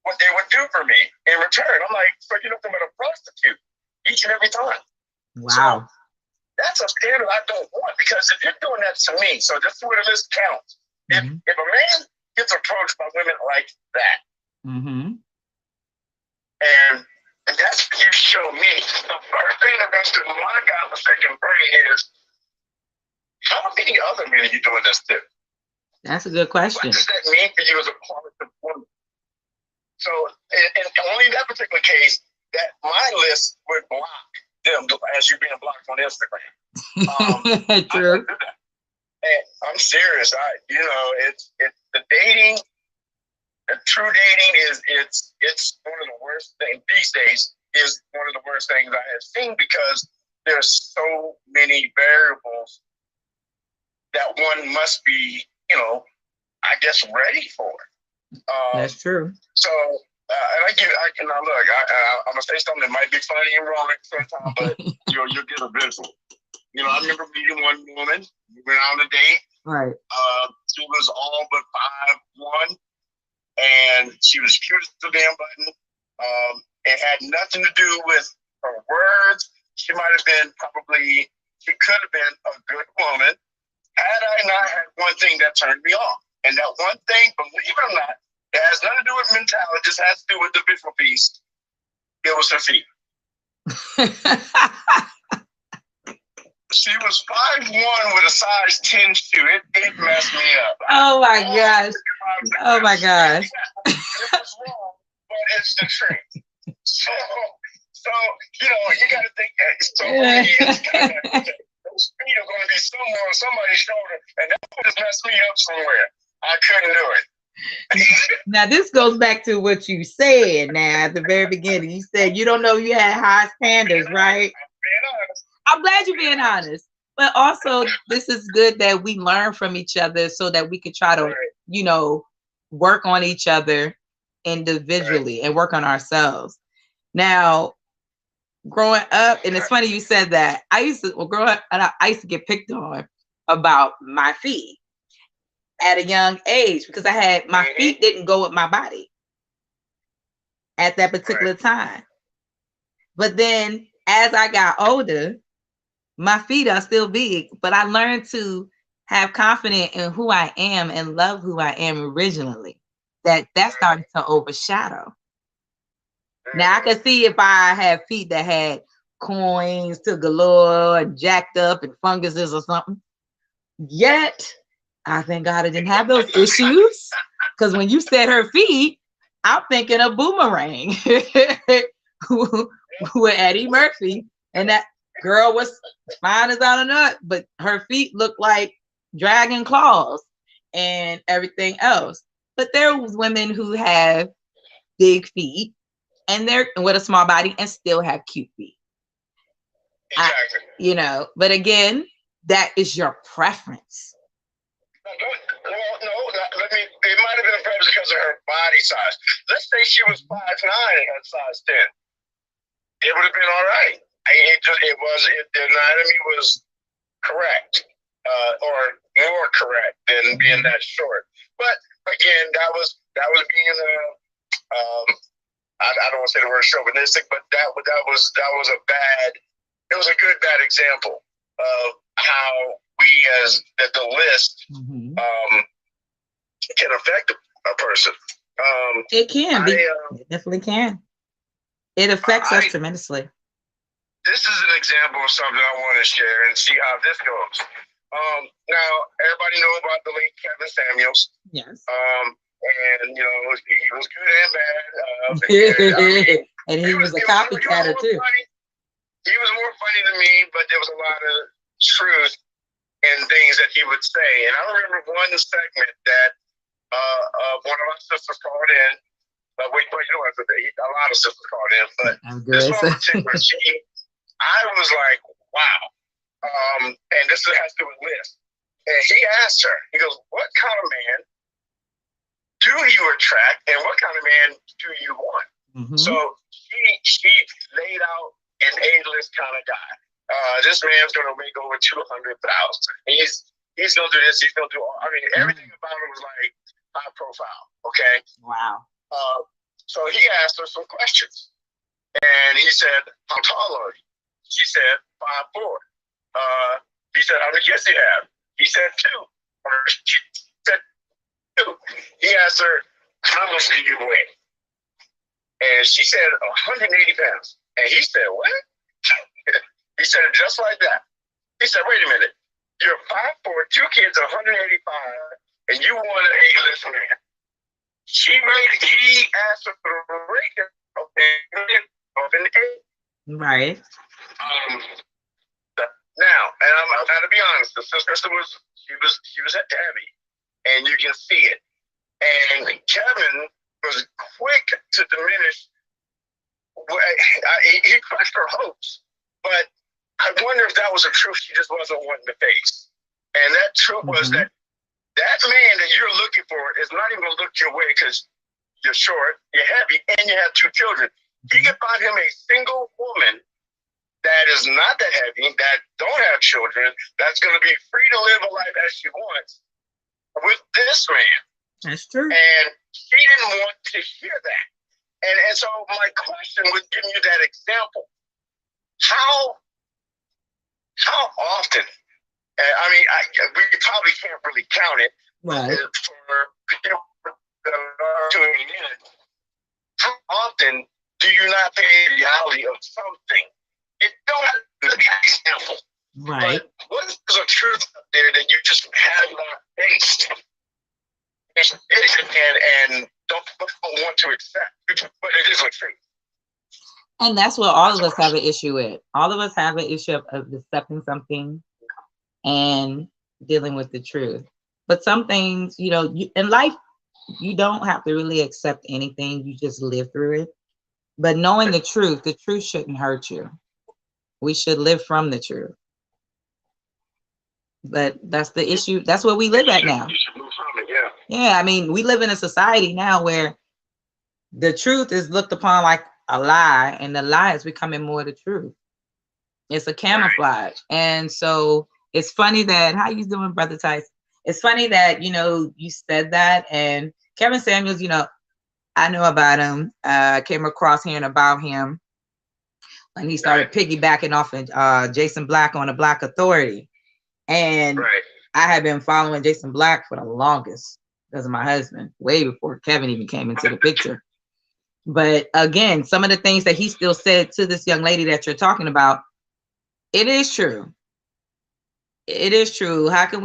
what they would do for me in return. I'm like, so you're nothing but a prostitute each and every time. Wow. So that's a standard I don't want, because if you're doing that to me, so this is where the list counts. If a man gets approached by women like that, and that's what you show me, the first thing that goes through my godforsaken brain is, how many other men are you doing this to? That's a good question. What does that mean for you as a positive woman? So, and only in that particular case, that my list would block them as you being blocked on Instagram. True. And I'm serious. It's the dating. True dating it's one of the worst things these days. Is one of the worst things I have seen, because there's so many variables that one must be, I guess, ready for. That's true. So, and I'm gonna say something that might be funny and wrong at the same time, but you'll get a visual. I remember meeting one woman. We went on a date. Right. She was all but 5'1", and she was cute as a damn button. It had nothing to do with her words. She could have been a good woman, had I not had one thing that turned me off. And that one thing, believe it or not, it has nothing to do with mentality, it just has to do with the visual piece. It was her feet. She was 5'1" with a size 10 shoe. It messed me up. Oh my gosh. Oh my gosh. It was wrong, but it's the truth. So you got to think that. So those feet are going to be somewhere on somebody's shoulder, and that would just mess me up somewhere. I couldn't do it. Now, this goes back to what you said now at the very beginning. You said you don't know you had high standards, right? I'm being honest. I'm glad you're being honest. But also, this is good that we learn from each other so that we could try to, you know, work on each other individually and work on ourselves. Now, growing up, and it's funny you said that. I used to grow up, and I used to get picked on about my feet at a young age because I had my feet didn't go with my body at that particular time. But then as I got older, my feet are still big, but I learned to have confidence in who I am and love who I am originally. That started to overshadow. Now I can see if I had feet that had coins to galore and jacked up and funguses or something. Yet, I thank God I didn't have those issues. Because when you said her feet, I'm thinking of Boomerang with Eddie Murphy. And that girl was fine as on a nut, but her feet looked like dragon claws and everything else. But there was women who have big feet and they're with a small body and still have cute feet. Exactly. You know, but again, that is your preference. Well, no, it might have been a preference because of her body size. Let's say she was 5'9" and had size 10. It would have been all right. The anatomy was correct, or more correct than being that short. But again, that was being I don't want to say the word chauvinistic, but that was a bad. It was a good bad example of how we as the list can affect a person. It can be. It definitely can. It affects us tremendously. This is an example of something I want to share and see how this goes. Now, everybody know about the late Kevin Samuels. Yes. And, you know, he was good and bad. And he was a copycatter, too. He was more funny than me, but there was a lot of truth in things that he would say. And I remember one segment that one of my sisters called in. You don't have to say, a lot of sisters called in, but this one particular, I was like, wow. And this has to do with Liz. And he asked her, he goes, what kind of man do you attract and what kind of man do you want? So she laid out an A-list kind of guy. This man's going to make over 200,000. He's going to do this. He's going to do all. I mean, everything about him was like high profile. Okay. Wow. So he asked her some questions, and he said, "How tall are you?" She said, 5'4". He said, "How many kids do you have?" He said, 2. She said, 2. He asked her, "How much do you weigh?" And she said, 180 pounds. And he said, "What?" He said it just like that. He said, "Wait a minute. You're 5'4", 2 kids, 185, and you want an A-list man." He asked her for the rate of an A. Right. Now, and I'm got to be honest, the sister was heavy, and you can see it. And Kevin was quick to diminish. He crushed her hopes, but I wonder if that was a truth she just wasn't wanting to face. And that truth was that man that you're looking for is not even going to look your way because you're short, you're heavy, and you have 2 children. He can find him a single woman that is not that heavy, that don't have children, that's going to be free to live a life as she wants with this man. That's true. And she didn't want to hear that. And so my question with giving you that example, how often, I mean, we probably can't really count it, right, for people that are tuning in, how often do you not pay the reality of something? It don't have to be an example. Right. But what is a truth out there that you just have not faced and don't want to accept? But it is a truth. And that's what all of us have an issue with. All of us have an issue of accepting something and dealing with the truth. But some things, you know, in life, you don't have to really accept anything. You just live through it. But knowing the truth shouldn't hurt you. We should live from the truth. But that's the issue. That's where we live at now. You should move from it, yeah. Yeah, I mean, we live in a society now where the truth is looked upon like a lie, and the lie is becoming more the truth. It's a camouflage. Right. And so it's funny that, how you doing, Brother Tice? It's funny that, you know, you said that. And Kevin Samuels, you know, I know about him. Came across hearing about him when he started piggybacking off of Jason Black on the Black Authority. And I had been following Jason Black for the longest because of my husband, way before Kevin even came into the picture. But again, some of the things that he still said to this young lady that you're talking about, it is true. It is true. How can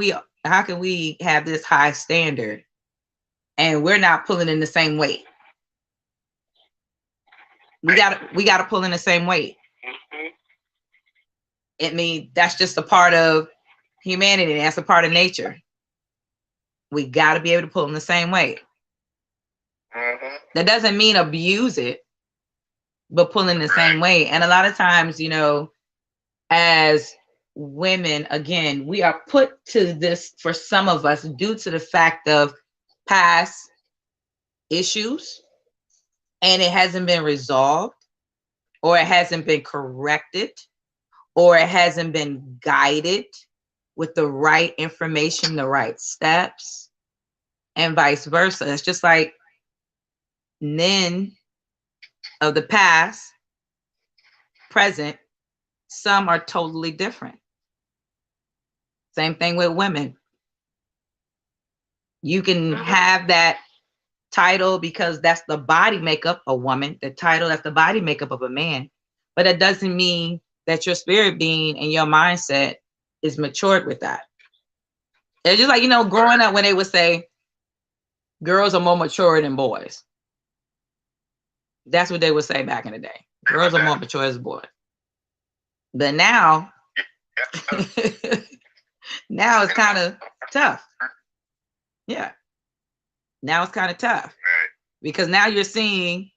we have this high standard and we're not pulling in the same weight? We gotta pull in the same weight. I mean, that's just a part of humanity. That's a part of nature. We got to be able to pull in the same weight. That doesn't mean abuse it, but pull in the same weight. And a lot of times, you know, as women, again, we are put to this, for some of us, due to the fact of past issues, and it hasn't been resolved, or it hasn't been corrected, or it hasn't been guided with the right information, the right steps, and vice versa. It's just like men of the past, present, some are totally different. Same thing with women. You can have that title because that's the body makeup of a woman, the title, that's the body makeup of a man, but it doesn't mean that your spirit being and your mindset is matured with that. It's just like, you know, growing up when they would say girls are more mature than boys. That's what they would say back in the day. Girls are more mature as boys. But now, now it's kind of tough. Yeah. Now it's kind of tough because now you're seeing,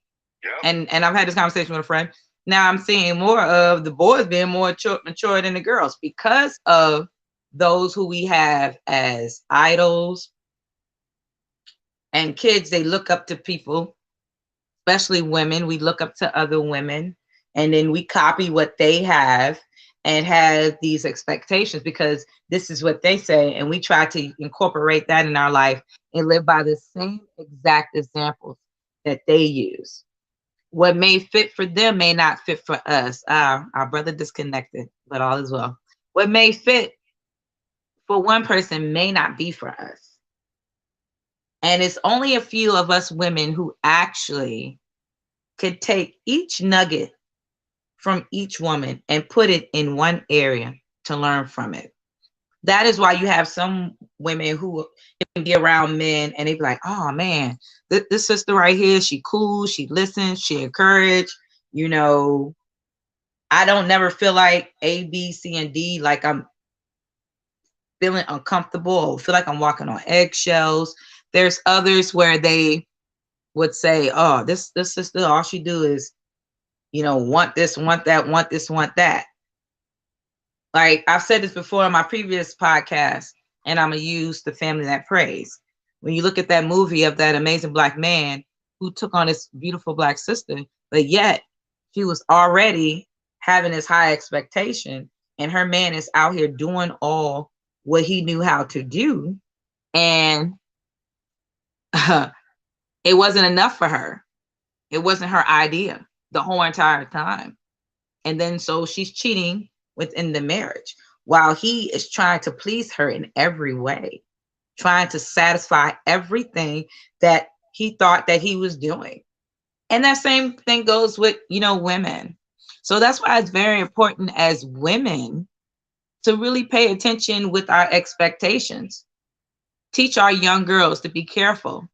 and I've had this conversation with a friend. Now I'm seeing more of the boys being more mature than the girls because of those who we have as idols and kids. They look up to people, especially women. We look up to other women and then we copy what they have and have these expectations because this is what they say. And we try to incorporate that in our life and live by the same exact examples that they use. What may fit for them may not fit for us. Our brother disconnected, but all is well. What may fit for one person may not be for us. And it's only a few of us women who actually could take each nugget from each woman and put it in one area to learn from it. That is why you have some women who can be around men and they be like, oh man, this sister right here, she cool, she listens, she encourage, you know, I don't never feel like A, B, C, and D, like I'm feeling uncomfortable or feel like I'm walking on eggshells. There's others where they would say, oh, this sister, all she do is, you know, want this, want that, want this, want that. Like I've said this before in my previous podcast, and I'm going to use The Family That Prays. When you look at that movie of that amazing Black man who took on this beautiful Black sister, but yet she was already having this high expectation, and her man is out here doing all what he knew how to do. And it wasn't enough for her. It wasn't her idea the whole entire time. And then so she's cheating within the marriage while he is trying to please her in every way, trying to satisfy everything that he thought that he was doing. And that same thing goes with, you know, women. So that's why it's very important as women to really pay attention with our expectations. Teach our young girls to be careful.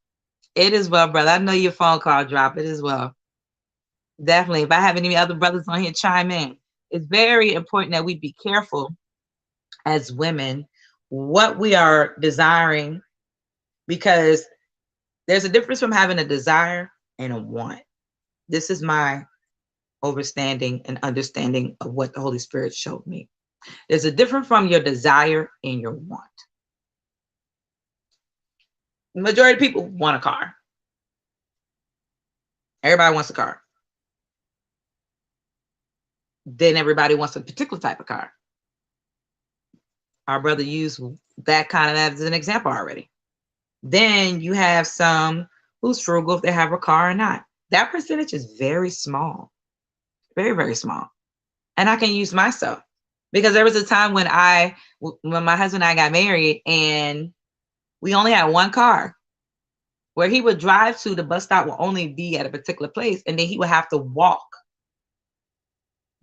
It is well, brother. I know your phone call dropped. It as well. Definitely. If I have any other brothers on here, chime in. It's very important that we be careful as women what we are desiring, because there's a difference from having a desire and a want. This is my understanding of what the Holy Spirit showed me. There's a difference from your desire and your want. The majority of people want a car. Everybody wants a car. Then everybody wants a particular type of car. Our brother used that kind of as an example already. Then you have some who's frugal if they have a car or not. That percentage is very small. Very, very small. And I can use myself. Because there was a time when my husband and I got married and we only had one car. Where he would drive to, the bus stop will only be at a particular place. And then he would have to walk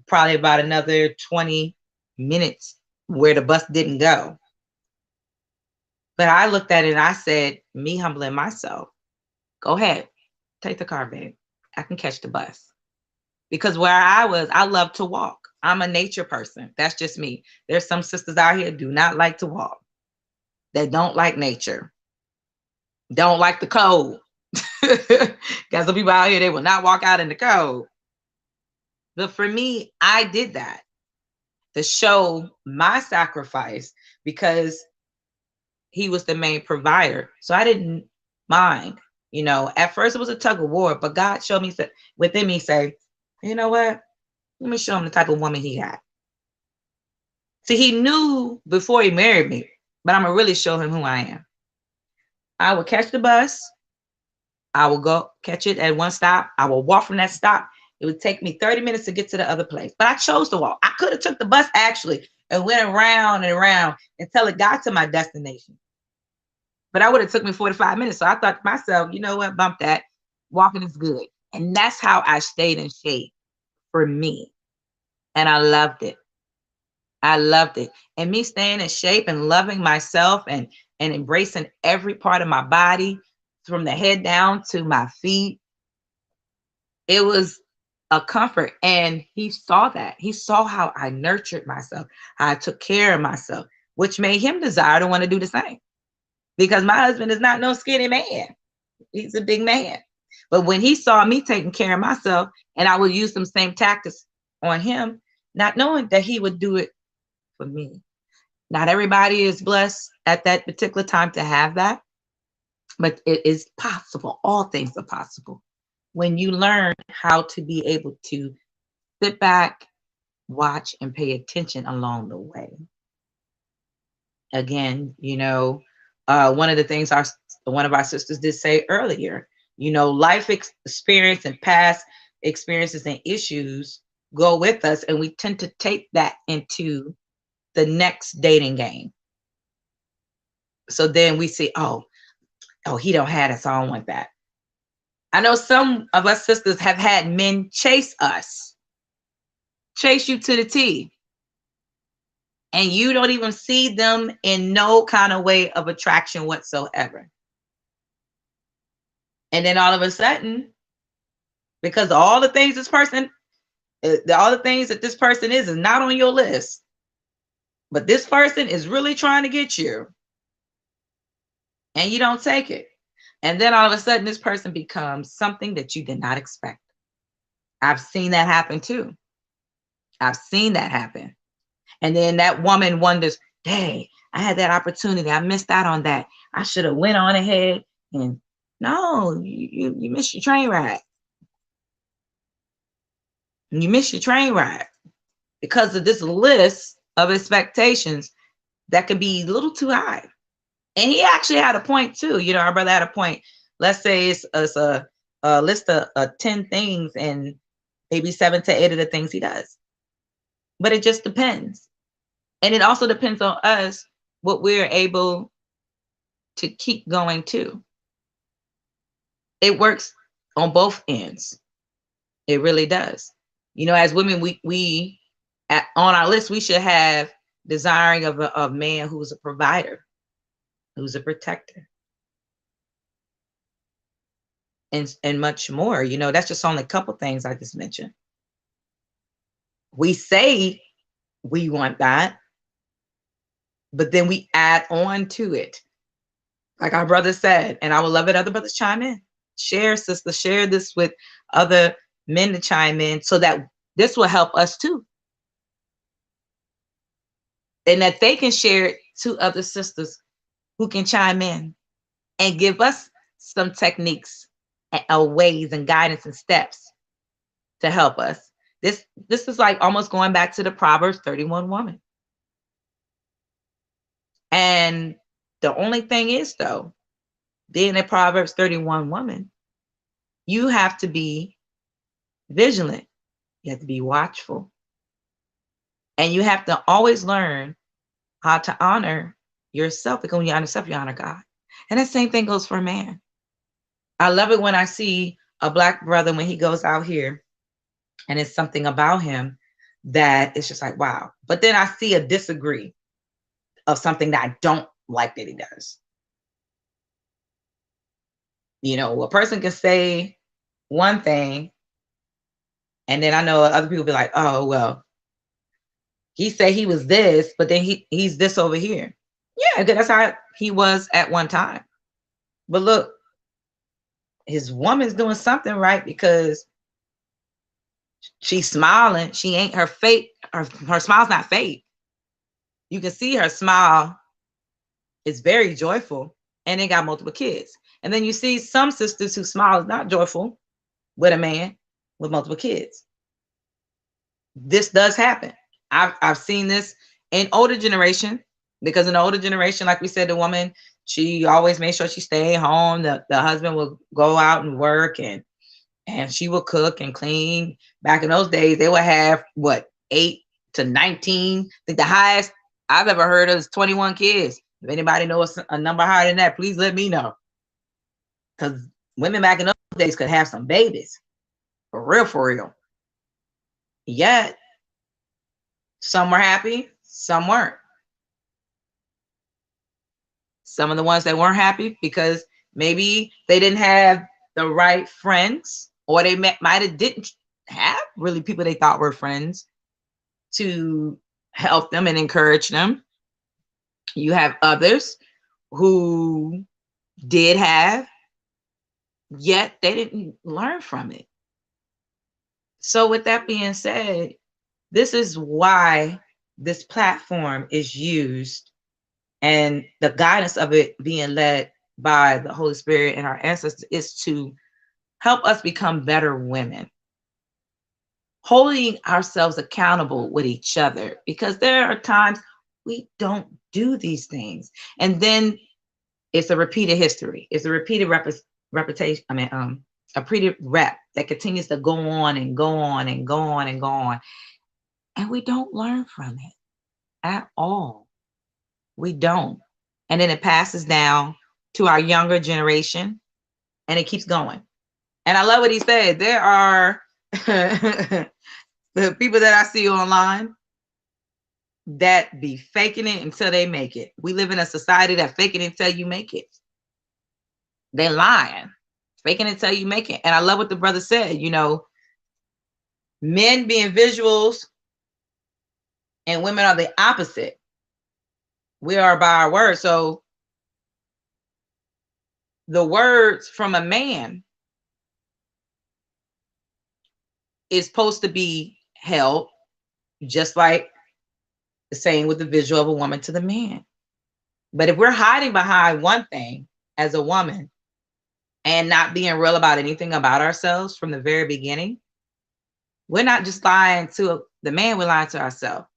probably about another 20 minutes where the bus didn't go. But I looked at it and I said, me humbling myself, go ahead, take the car, babe. I can catch the bus. Because where I was, I love to walk. I'm a nature person. That's just me. There's some sisters out here do not like to walk. They don't like nature. Don't like the cold. Got some people out here, they will not walk out in the cold. But for me, I did that to show my sacrifice because he was the main provider. So I didn't mind. You know, at first it was a tug of war, but God showed me within me, say, you know what? Let me show him the type of woman he got. See, he knew before he married me, but I'm going to really show him who I am. I will catch the bus. I will go catch it at one stop. I will walk from that stop. It would take me 30 minutes to get to the other place, but I chose to walk. I could have took the bus actually and went around and around until it got to my destination. But I would have took me 45 minutes. So I thought to myself, you know what, bump that. Walking is good. And that's how I stayed in shape for me. And I loved it. I loved it. And me staying in shape and loving myself and embracing every part of my body from the head down to my feet. It was a comfort. And he saw that. He saw how I nurtured myself, how I took care of myself, which made him desire to want to do the same. Because my husband is not no skinny man. He's a big man. But when he saw me taking care of myself, and I would use some same tactics on him, not knowing that he would do it for me. Not everybody is blessed at that particular time to have that, but it is possible. All things are possible when you learn how to be able to sit back, watch, and pay attention along the way. Again, you know, one of the things one of our sisters did say earlier, you know, life experience and past experiences and issues go with us, and we tend to take that into the next dating game. So then we see, oh, he don't have it, so I don't want that. I know some of us sisters have had men chase us, chase you to the T, and you don't even see them in no kind of way of attraction whatsoever. And then all of a sudden, because all the things this person is not on your list, but this person is really trying to get you, and you don't take it. And then all of a sudden, this person becomes something that you did not expect. I've seen that happen too. I've seen that happen. And then that woman wonders, dang, I had that opportunity. I missed out on that. I should have went on ahead. And no, you missed your train ride. You missed your train ride because of this list of expectations that could be a little too high. And he actually had a point too. You know, our brother had a point. Let's say it's a list of 10 things and maybe 7 to 8 of the things he does. But it just depends. And it also depends on us, what we're able to keep going to. It works on both ends. It really does. You know, as women, we on our list, we should have desiring of a man who's a provider, who's a protector, and much more. You know, that's just only a couple things I just mentioned. We say we want that, but then we add on to it. Like our brother said, and I would love it other brothers chime in. Share, sister, share this with other men to chime in so that this will help us too. and that they can share it to other sisters who can chime in and give us some techniques and ways and guidance and steps to help us. This is like almost going back to the Proverbs 31 woman. And the only thing is, though, being a Proverbs 31 woman, you have to be vigilant. You have to be watchful. And you have to always learn how to honor yourself, because when you honor yourself, you honor God. And the same thing goes for a man. I love it when I see a Black brother when he goes out here and it's something about him that it's just like, wow. But then I see a disagree of something that I don't like that he does. You know, a person can say one thing, and then I know other people be like, oh, well, he said he was this, but then he's this over here. Yeah, that's how he was at one time. But look, his woman's doing something right, because she's smiling. She ain't her fake. Her smile's not fake. You can see her smile is very joyful, and they got multiple kids. And then you see some sisters whose smile is not joyful with a man with multiple kids. This does happen. I've seen this in older generation, because in the older generation, like we said, the woman, she always made sure she stayed home. The husband would go out and work, and she would cook and clean. Back in those days, they would have what, 8 to 19. I think the highest I've ever heard of is 21 kids. If anybody knows a number higher than that, please let me know. Because women back in those days could have some babies. For real, for real. Yet, some were happy, some weren't. Some of the ones that weren't happy because maybe they didn't have the right friends, or they might have didn't have really people they thought were friends to help them and encourage them. You have others who did have, yet they didn't learn from it. So with that being said, this is why this platform is used, and the guidance of it being led by the Holy Spirit and our ancestors is to help us become better women, holding ourselves accountable with each other, because there are times we don't do these things, and then it's a repeated history. It's a repeated reputation. A repeated rep that continues to go on and go on and go on and go on, and we don't learn from it at all. We don't. And then it passes down to our younger generation, and it keeps going. And I love what he said. There are the people that I see online that be faking it until they make it. We live in a society that faking it until you make it. They're lying. Faking it until you make it. And I love what the brother said, you know, men being visuals and women are the opposite. We are by our words. So the words from a man is supposed to be held just like the same with the visual of a woman to the man. But if we're hiding behind one thing as a woman and not being real about anything about ourselves from the very beginning, we're not just lying to the man, we're lying to ourselves.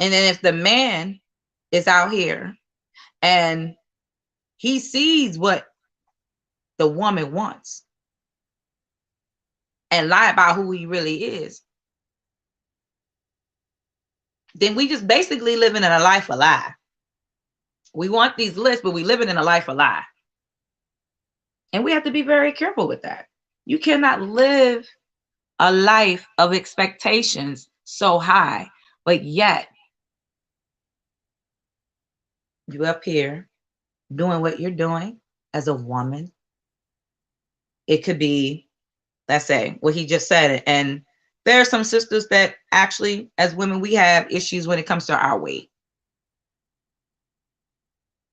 And then if the man is out here and he sees what the woman wants and lie about who he really is, then we just basically living in a life of lie. We want these lists, but we living in a life of lie. And we have to be very careful with that. You cannot live a life of expectations so high, but yet you up here doing what you're doing as a woman. It could be, let's say, what he just said. And there are some sisters that actually, as women, we have issues when it comes to our weight.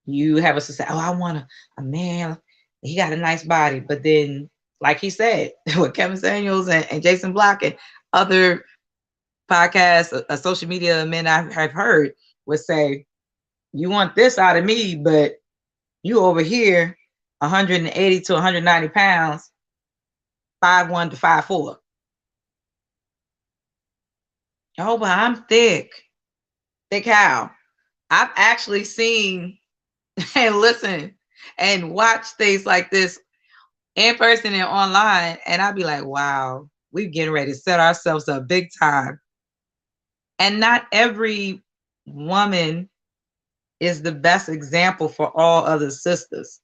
You have a sister, oh, I want a man, he got a nice body. But then, like he said, with Kevin Samuels and Jason Block and other podcasts, social media men I've heard, would say, you want this out of me, but you over here 180 to 190 pounds, 5'1" to 5'4". Oh, but I'm thick. Thick how? I've actually seen and listened and watched things like this in person and online, and I'd be like, wow, we're getting ready to set ourselves up big time. And not every woman is the best example for all other sisters.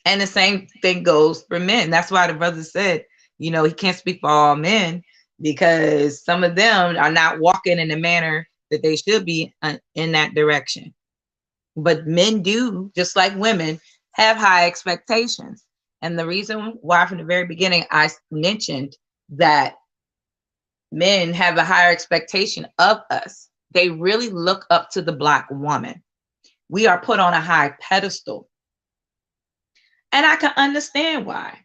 And the same thing goes for men. That's why the brother said, you know, he can't speak for all men, because some of them are not walking in the manner that they should be in that direction. But men do, just like women, have high expectations. And the reason why from the very beginning I mentioned that men have a higher expectation of us, they really look up to the Black woman. We are put on a high pedestal. And I can understand why.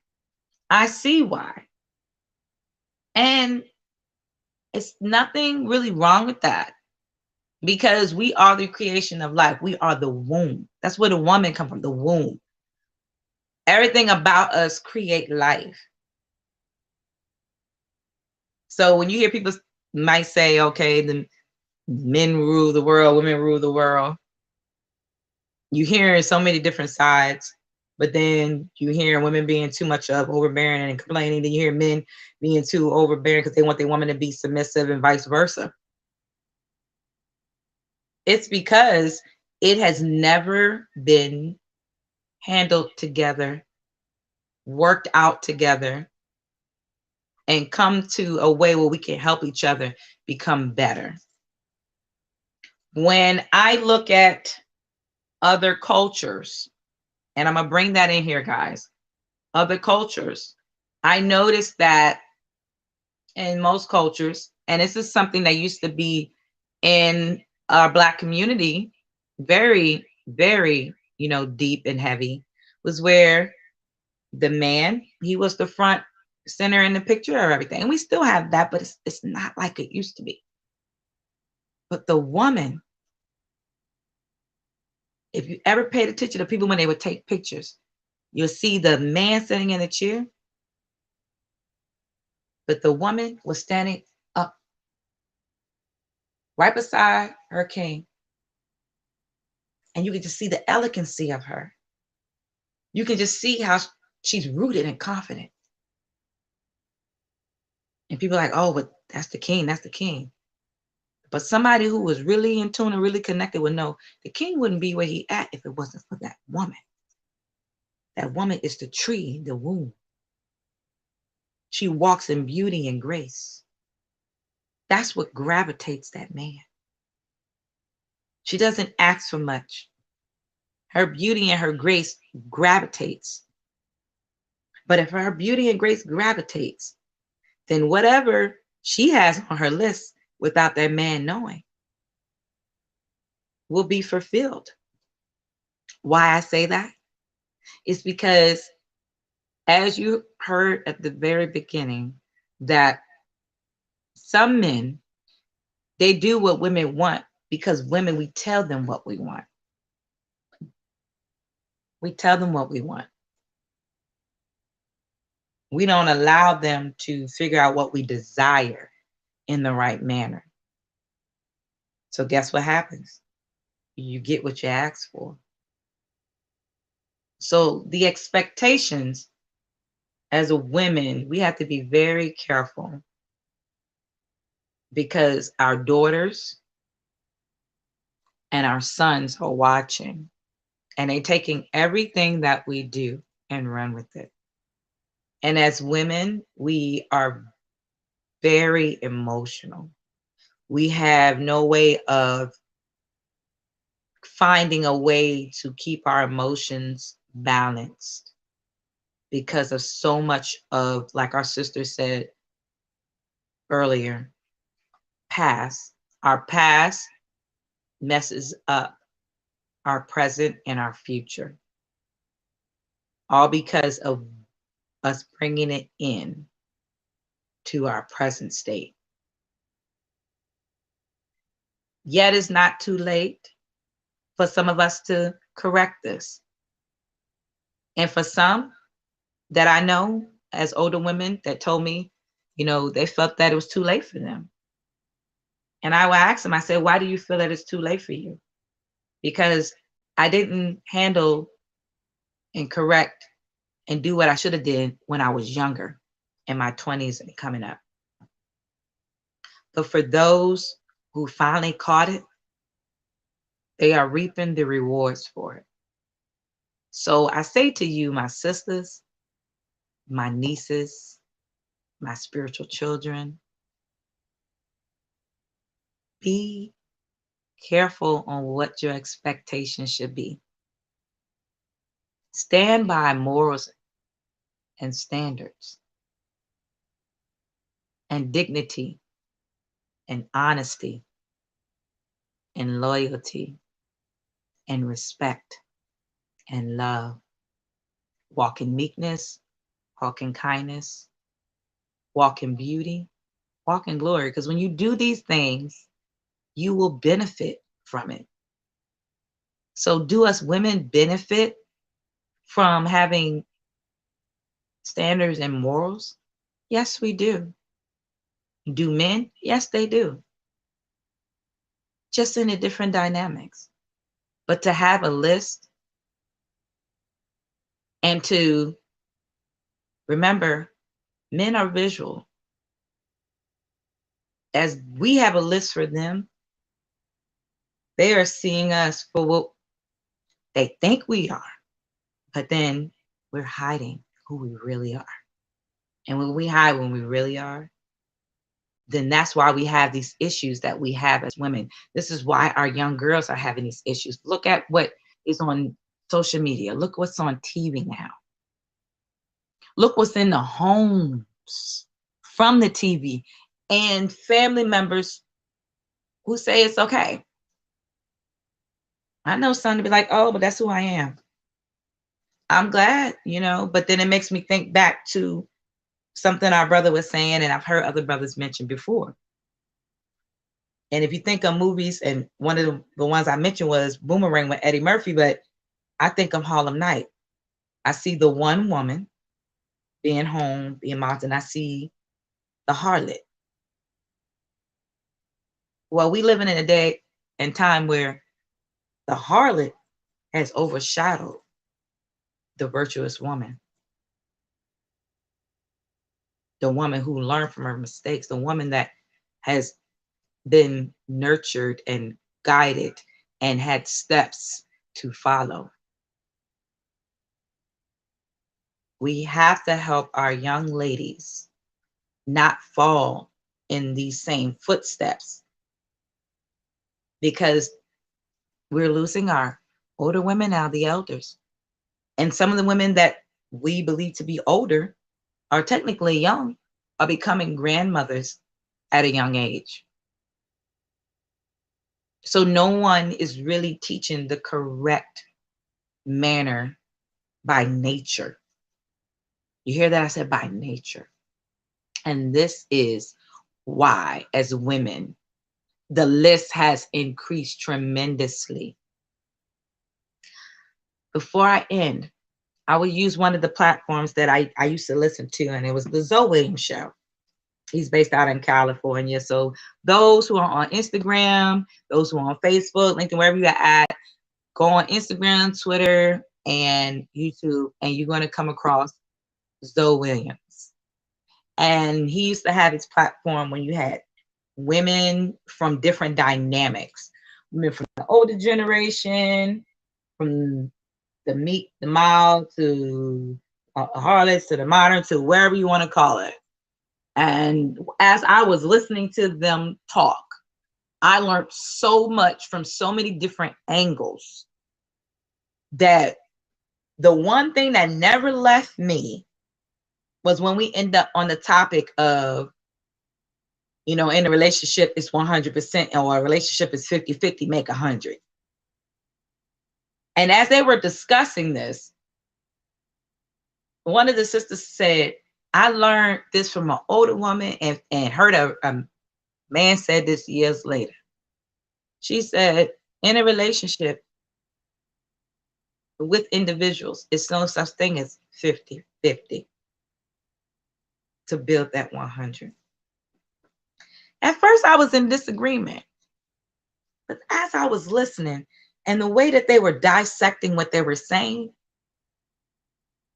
I see why. And it's nothing really wrong with that, because we are the creation of life. We are the womb. That's where the woman comes from, the womb. Everything about us create life. So when you hear people might say, okay, the men rule the world, women rule the world, you hear so many different sides. But then you hear women being too much of overbearing and complaining. Then you hear men being too overbearing because they want their woman to be submissive, and vice versa. It's because it has never been handled together, worked out together, and come to a way where we can help each other become better. When I look at other cultures, and I'm going to bring that in here, guys, other cultures, I noticed that in most cultures, and this is something that used to be in our Black community, very, very, you know, deep and heavy, was where the man, he was the front center in the picture of everything. And we still have that, but it's not like it used to be. But the woman, if you ever paid attention to people when they would take pictures, you'll see the man sitting in a chair, but the woman was standing up right beside her king. And you can just see the elegancy of her. You can just see how she's rooted and confident. And people are like, oh, but that's the king, that's the king. But somebody who was really in tune and really connected would know the king wouldn't be where he at if it wasn't for that woman. That woman is the tree, the womb. She walks in beauty and grace. That's what gravitates that man. She doesn't ask for much. Her beauty and her grace gravitates. But if her beauty and grace gravitates, then whatever she has on her list without that man knowing will be fulfilled. Why I say that? It's because, as you heard at the very beginning, that some men, they do what women want because women, we tell them what we want. We tell them what we want. We don't allow them to figure out what we desire in the right manner. So guess what happens? You get what you ask for. So the expectations as a women, we have to be very careful, because our daughters and our sons are watching, and they're taking everything that we do and run with it. And as women, we are very emotional. We have no way of finding a way to keep our emotions balanced because of so much of, like our sister said earlier, past. Our past messes up our present and our future, all because of us bringing it in to our present state. Yet it's not too late for some of us to correct this. And for some that I know as older women that told me, they felt that it was too late for them. And I would ask them, I said, why do you feel that it's too late for you? Because I didn't handle and correct and do what I should have did when I was younger, in my 20s and coming up. But for those who finally caught it, they are reaping the rewards for it. So I say to you, my sisters, my nieces, my spiritual children, be careful on what your expectations should be. Stand by morals and standards and dignity and honesty and loyalty and respect and love. Walk in meekness, walk in kindness, walk in beauty, walk in glory. Because when you do these things, you will benefit from it. So do us women benefit from having standards and morals? Yes, we do. Do men? Yes, they do. Just in a different dynamics. But to have a list and to remember, men are visual. As we have a list for them, they are seeing us for what they think we are, but then we're hiding who we really are. And when we hide when we really are, then that's why we have these issues that we have as women. This is why our young girls are having these issues. Look at what is on social media. Look what's on TV now. Look what's in the homes from the TV and family members who say it's okay. I know some to be like, oh, but that's who I am. I'm glad, but then it makes me think back to something our brother was saying, and I've heard other brothers mention before. And if you think of movies, and one of the ones I mentioned was Boomerang with Eddie Murphy, but I think of Harlem Night. I see the one woman being home, being mocked, and I see the harlot. Well, we living in a day and time where the harlot has overshadowed the virtuous woman. The woman who learned from her mistakes, the woman that has been nurtured and guided and had steps to follow. We have to help our young ladies not fall in these same footsteps, because we're losing our older women now, the elders. And some of the women that we believe to be older are technically young, are becoming grandmothers at a young age. So no one is really teaching the correct manner by nature. You hear that? I said by nature. And this is why, as women, the list has increased tremendously. Before I end, I will use one of the platforms that I used to listen to, and it was the Zoe Williams Show. He's based out in California. So those who are on Instagram, those who are on Facebook, LinkedIn, wherever you're at, go on Instagram, Twitter, and YouTube, and you're going to come across Zoe Williams. And he used to have his platform when you had women from different dynamics, women from the older generation, from the meek, the mild, to harlots, to the modern, to wherever you want to call it. And as I was listening to them talk, I learned so much from so many different angles, that the one thing that never left me was when we end up on the topic of, in a relationship it's 100%, or a relationship is 50-50, make 100. And as they were discussing this, one of the sisters said, I learned this from an older woman, and heard a man said this years later. She said, in a relationship with individuals, it's no such thing as 50-50 to build that 100. At first, I was in disagreement. But as I was listening and the way that they were dissecting what they were saying,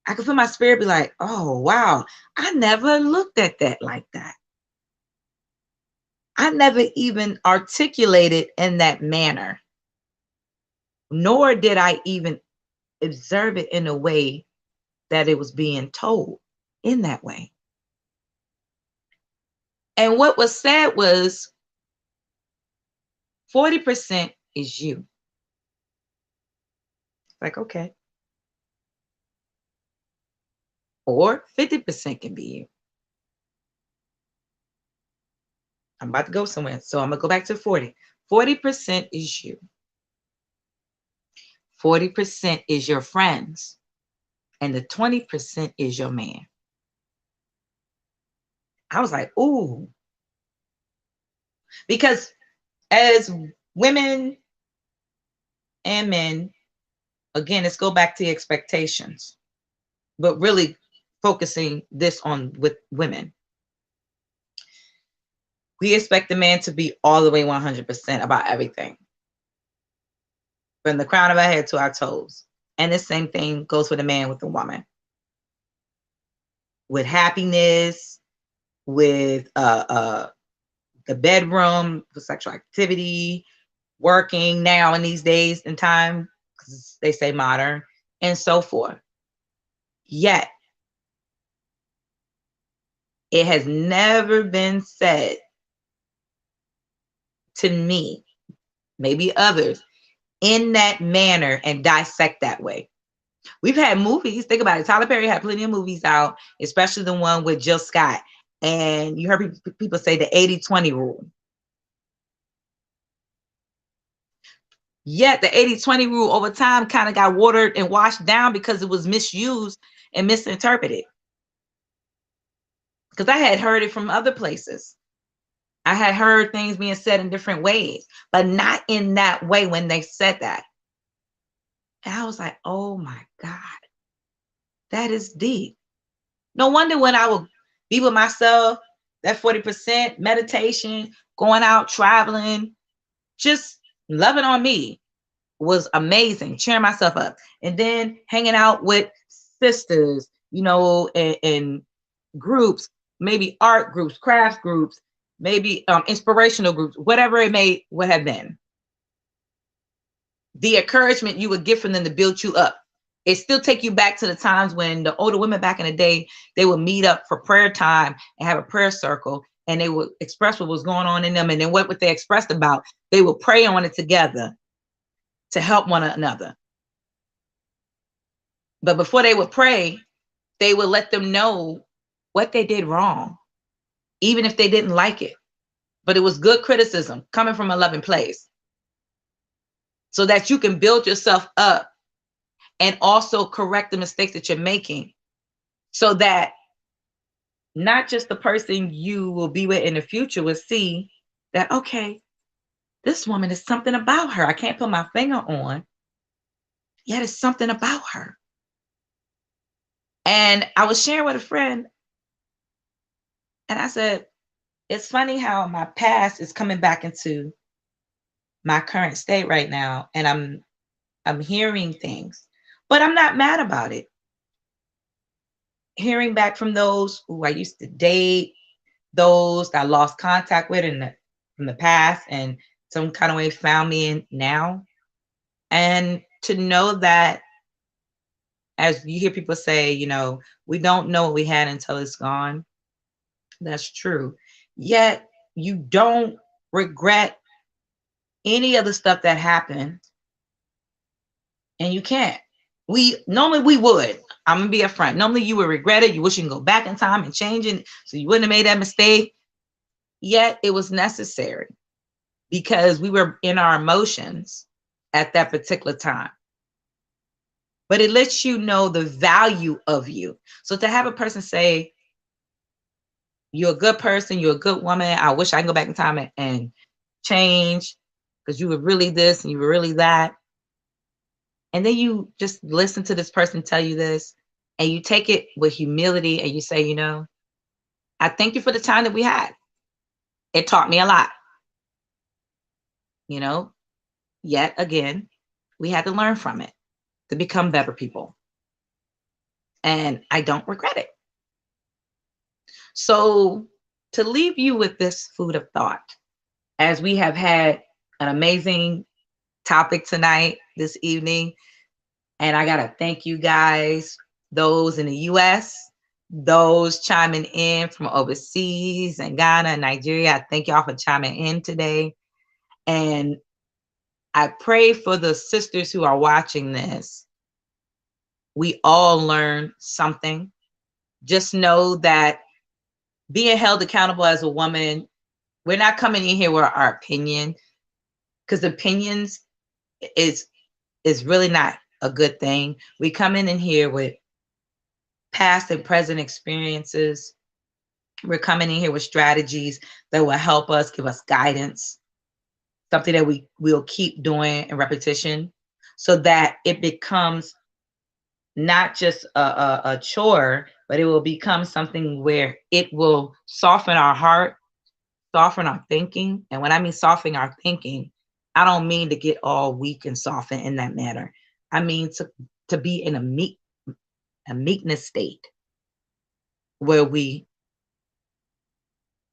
I could feel my spirit be like, oh, wow, I never looked at that like that. I never even articulated in that manner, nor did I even observe it in a way that it was being told in that way. And what was said was 40% is you. Like, okay. Or 50% can be you. I'm about to go somewhere. So I'm going to go back to 40. 40% is you. 40% is your friends. And the 20% is your man. I was like, ooh. Because as women and men, again, let's go back to the expectations, but really focusing this on with women. We expect the man to be all the way 100% about everything, from the crown of our head to our toes. And the same thing goes for the man with the woman. With happiness, with the bedroom, for sexual activity, working now in these days and time, because they say modern, and so forth. Yet, it has never been said to me, maybe others, in that manner and dissect that way. We've had movies, think about it. Tyler Perry had plenty of movies out, especially the one with Jill Scott. And you heard people say the 80-20 rule. Yet the 80-20 rule over time kind of got watered and washed down because it was misused and misinterpreted. Because I had heard it from other places. I had heard things being said in different ways, but not in that way when they said that. And I was like, oh my God, that is deep. No wonder when I would be with myself, that 40% meditation, going out, traveling, just loving on me was amazing, cheering myself up. And then hanging out with sisters, you know, in groups, maybe art groups, crafts groups, maybe inspirational groups, whatever it would have been. The encouragement you would get from them to build you up. It still take you back to the times when the older women back in the day, they would meet up for prayer time and have a prayer circle, and they would express what was going on in them. And then what they expressed about, they would pray on it together to help one another. But before they would pray, they would let them know what they did wrong, even if they didn't like it. But it was good criticism coming from a loving place, so that you can build yourself up and also correct the mistakes that you're making, so that not just the person you will be with in the future will see that, okay, this woman is something about her I can't put my finger on, yet it's something about her. And I was sharing with a friend, and I said, it's funny how my past is coming back into my current state right now, and I'm hearing things, but I'm not mad about it. Hearing back from those who I used to date, those that I lost contact with from the past, and some kind of way found me in now. And to know that, as you hear people say, you know, we don't know what we had until it's gone. That's true. Yet you don't regret any of the stuff that happened, and you can't. Normally we would. I'm gonna be upfront. Normally you would regret it. You wish you can go back in time and change it so you wouldn't have made that mistake. Yet it was necessary because we were in our emotions at that particular time. But it lets you know the value of you. So to have a person say, you're a good person, you're a good woman, I wish I can go back in time and change. because you were really this and you were really that. And then you just listen to this person tell you this, and you take it with humility and you say, you know, I thank you for the time that we had. It taught me a lot. You know, yet again, we had to learn from it to become better people. And I don't regret it. So, to leave you with this food of thought, as we have had an amazing topic tonight, this evening, and I got to thank you guys, those in the US, those chiming in from overseas and Ghana and Nigeria. I thank y'all for chiming in today. And I pray for the sisters who are watching this. We all learn something. Just know that being held accountable as a woman, we're not coming in here with our opinion, because opinions is really not a good thing. We come in here with past and present experiences. We're coming in here with strategies that will help us, give us guidance, something that we will keep doing in repetition, so that it becomes not just a chore, but it will become something where it will soften our heart, soften our thinking. And when I mean soften our thinking, I don't mean to get all weak and soften in that manner. I mean to be in a meekness state where we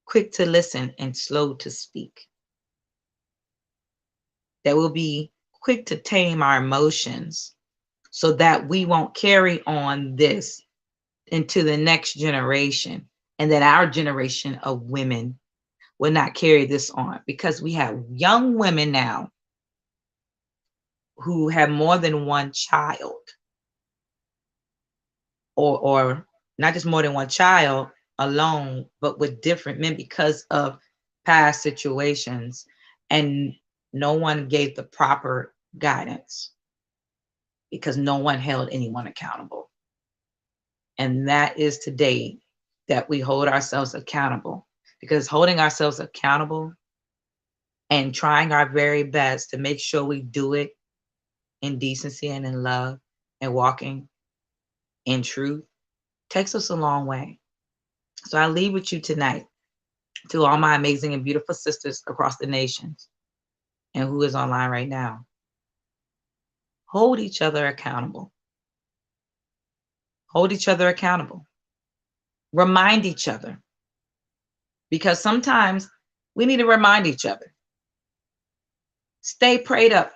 quick to listen and slow to speak. That we'll be quick to tame our emotions so that we won't carry on this into the next generation, and that our generation of women will not carry this on, because we have young women now who have more than one child, or not just more than one child alone, but with different men because of past situations, and no one gave the proper guidance because no one held anyone accountable. And that is today that we hold ourselves accountable, because holding ourselves accountable and trying our very best to make sure we do it in decency and in love and walking in truth takes us a long way. So I leave with you tonight, to all my amazing and beautiful sisters across the nations and who is online right now. Hold each other accountable. Hold each other accountable. Remind each other, because sometimes we need to remind each other. Stay prayed up.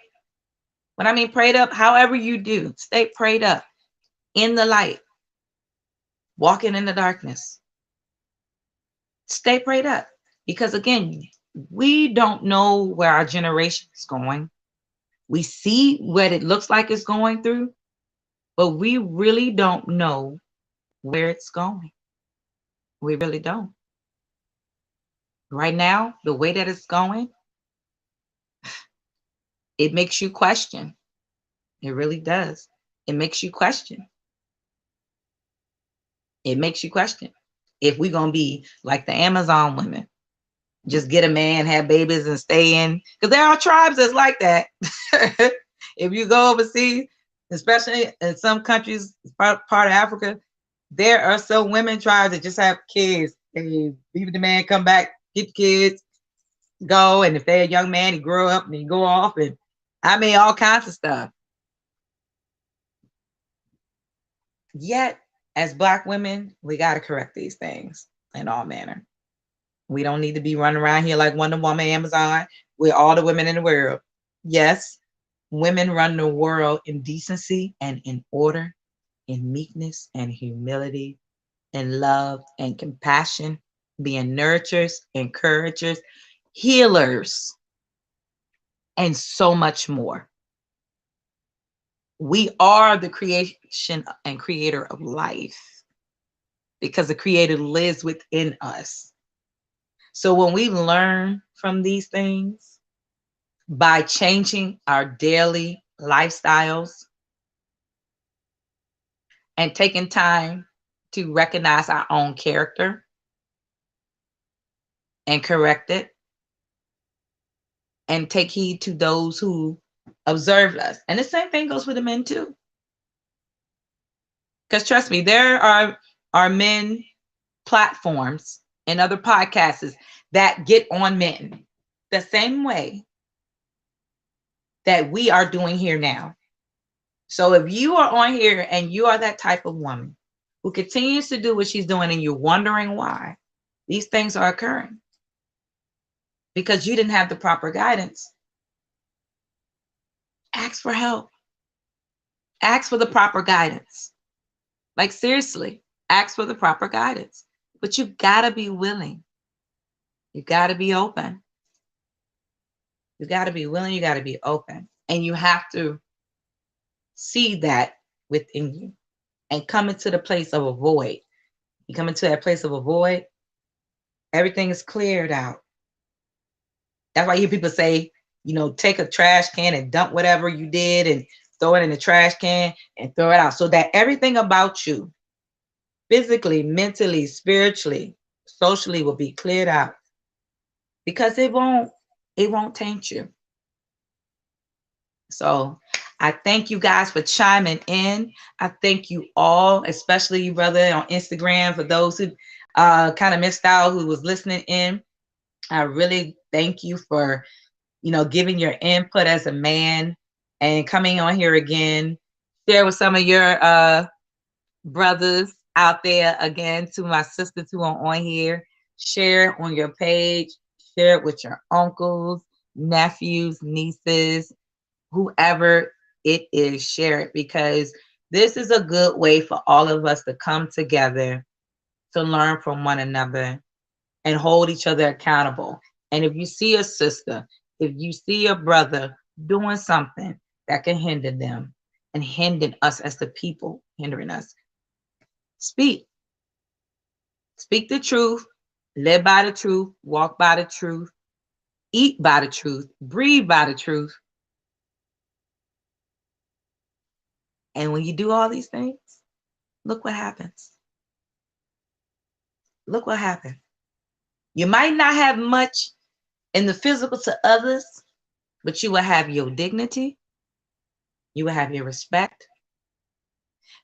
When I mean prayed up, however you do, stay prayed up in the light, walking in the darkness. Stay prayed up, because again, we don't know where our generation is going. We see what it looks like it's going through, but we really don't know where it's going. We really don't. Right now, the way that it's going, it makes you question. It really does. It makes you question. It makes you question if we're going to be like the Amazon women, just get a man, have babies, and stay in. Because there are tribes that's like that. If you go overseas, especially in some countries, part of Africa, there are some women tribes that just have kids. They leave the man, come back, get the kids, go. And if they're a young man, he grow up and he go off. And I mean, all kinds of stuff. Yet, as Black women, we got to correct these things in all manner. We don't need to be running around here like Wonder Woman, Amazon, with all the women in the world. Yes, women run the world in decency and in order, in meekness and humility, in love and compassion, being nurturers, encouragers, healers, and so much more. We are the creation and creator of life, because the creator lives within us. So when we learn from these things by changing our daily lifestyles and taking time to recognize our own character and correct it and take heed to those who observe us. And the same thing goes for the men too. Because trust me, there are men platforms and other podcasts that get on men the same way that we are doing here now. So if you are on here and you are that type of woman who continues to do what she's doing and you're wondering why these things are occurring, because you didn't have the proper guidance, ask for help. Ask for the proper guidance. Like seriously, ask for the proper guidance. But you gotta be willing. You gotta be open. You gotta be willing, you gotta be open. And you have to see that within you and come into the place of a void. You come into that place of a void, everything is cleared out. That's why you hear people say, you know, take a trash can and dump whatever you did and throw it in the trash can and throw it out, so that everything about you, physically, mentally, spiritually, socially, will be cleared out, because it won't taint you. So I thank you guys for chiming in. I thank you all, especially you, brother, on Instagram, for those who kind of missed out, who was listening in. I really thank you for, you know, giving your input as a man and coming on here again. Share with some of your brothers out there. Again, to my sisters who are on here, share it on your page, share it with your uncles, nephews, nieces, whoever it is, share it, because this is a good way for all of us to come together to learn from one another and hold each other accountable. And if you see a sister, if you see a brother doing something that can hinder them and hinder us as the people, hindering us, speak. Speak the truth, live by the truth, walk by the truth, eat by the truth, breathe by the truth. And when you do all these things, look what happens. Look what happens. You might not have much in the physical to others, but you will have your dignity. You will have your respect.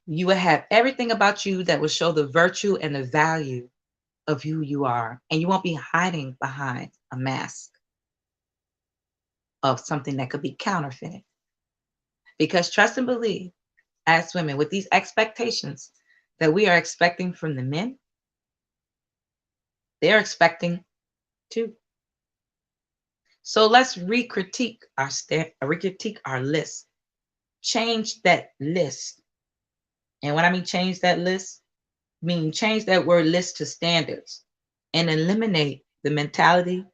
You will have everything about you that will show the virtue and the value of who you are. And you won't be hiding behind a mask of something that could be counterfeited. Because trust and believe, as women, with these expectations that we are expecting from the men, they're expecting too. So let's re-critique our list. Change that list. And when I mean change that list, I mean change that word list to standards and eliminate the mentality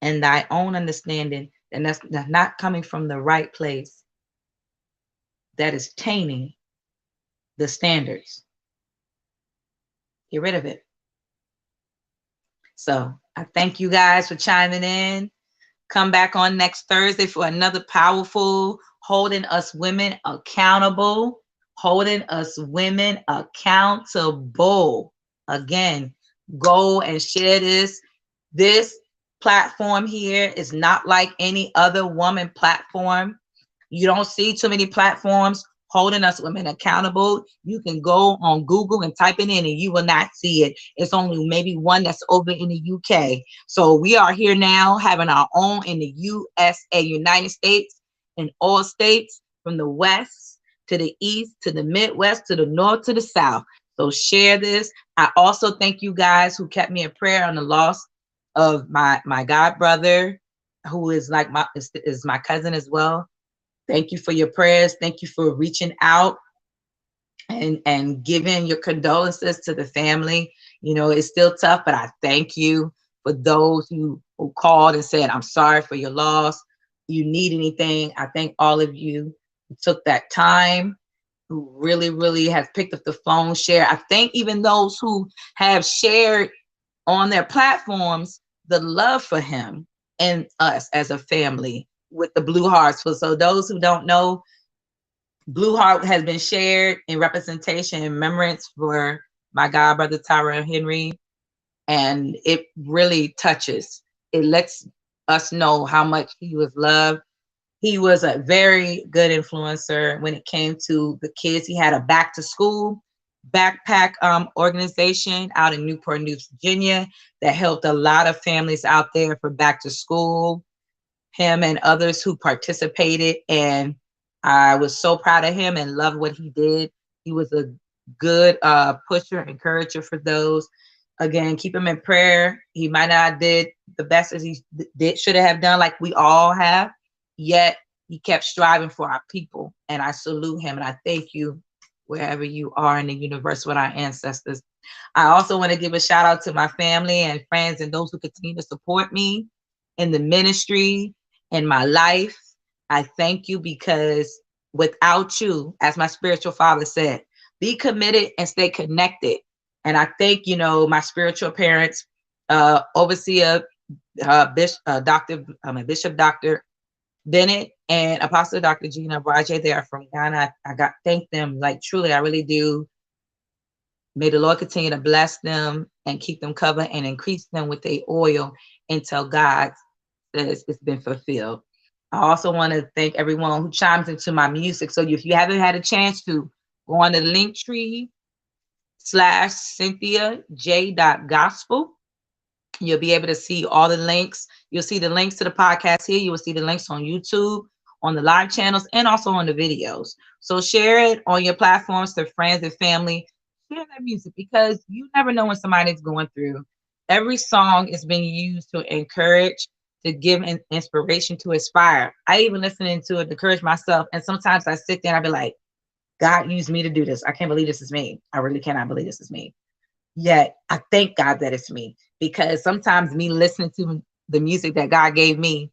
and thy own understanding, and that's not coming from the right place, that is tainting the standards. Get rid of it. So I thank you guys for chiming in. Come back on next Thursday for another powerful holding us women accountable. Holding us women accountable. Again, go and share this. This platform here is not like any other woman platform. You don't see too many platforms holding us women accountable. You can go on Google and type it in and you will not see it. It's only maybe one that's over in the UK. So we are here now having our own in the USA, United States, in all states, from the West to the East, to the Midwest, to the North, to the South. So share this. I also thank you guys who kept me in prayer on the loss of my god brother, who is like is my cousin as well. Thank you for your prayers. Thank you for reaching out and giving your condolences to the family. You know, it's still tough, but I thank you for those who called and said, I'm sorry for your loss. You need anything, I thank all of you who took that time, who really, really have picked up the phone, share. I thank even those who have shared on their platforms the love for him and us as a family with the Blue Hearts. So those who don't know, Blue Heart has been shared in representation and remembrance for my god brother Tyrell Henry, and it really touches. It lets us know how much he was loved. He was a very good influencer when it came to the kids. He had a back to school backpack organization out in Newport News, Virginia, that helped a lot of families out there for back to school. Him and others who participated, and I was so proud of him and loved what he did. He was a good pusher, encourager for those. Again, keep him in prayer. He might not did the best as he should have done, like we all have, yet he kept striving for our people, and I salute him, and I thank you wherever you are in the universe with our ancestors. I also want to give a shout out to my family and friends and those who continue to support me in the ministry, in my life. I thank you, because without you, as my spiritual father said, be committed and stay connected. And I thank, my spiritual parents, overseer, Bishop Dr. Bennett and Apostle Dr. Gina Braje. They are from Ghana. I thank them, like truly, I really do. May the Lord continue to bless them and keep them covered and increase them with their oil until God says it's been fulfilled. I also want to thank everyone who chimes into my music. So if you haven't had a chance to, go on the Linktree /cynthiajgospel. You'll be able to see all the links. You'll see the links to the podcast here. You will see the links on YouTube, on the live channels, and also on the videos. So share it on your platforms to friends and family. Share that music, because you never know when somebody's going through. Every song is being used to encourage, to give inspiration, to inspire. I even listening to it to encourage myself. And sometimes I sit there and I be like, God used me to do this. I can't believe this is me. I really cannot believe this is me. Yet I thank God that it's me, because sometimes me listening to the music that God gave me,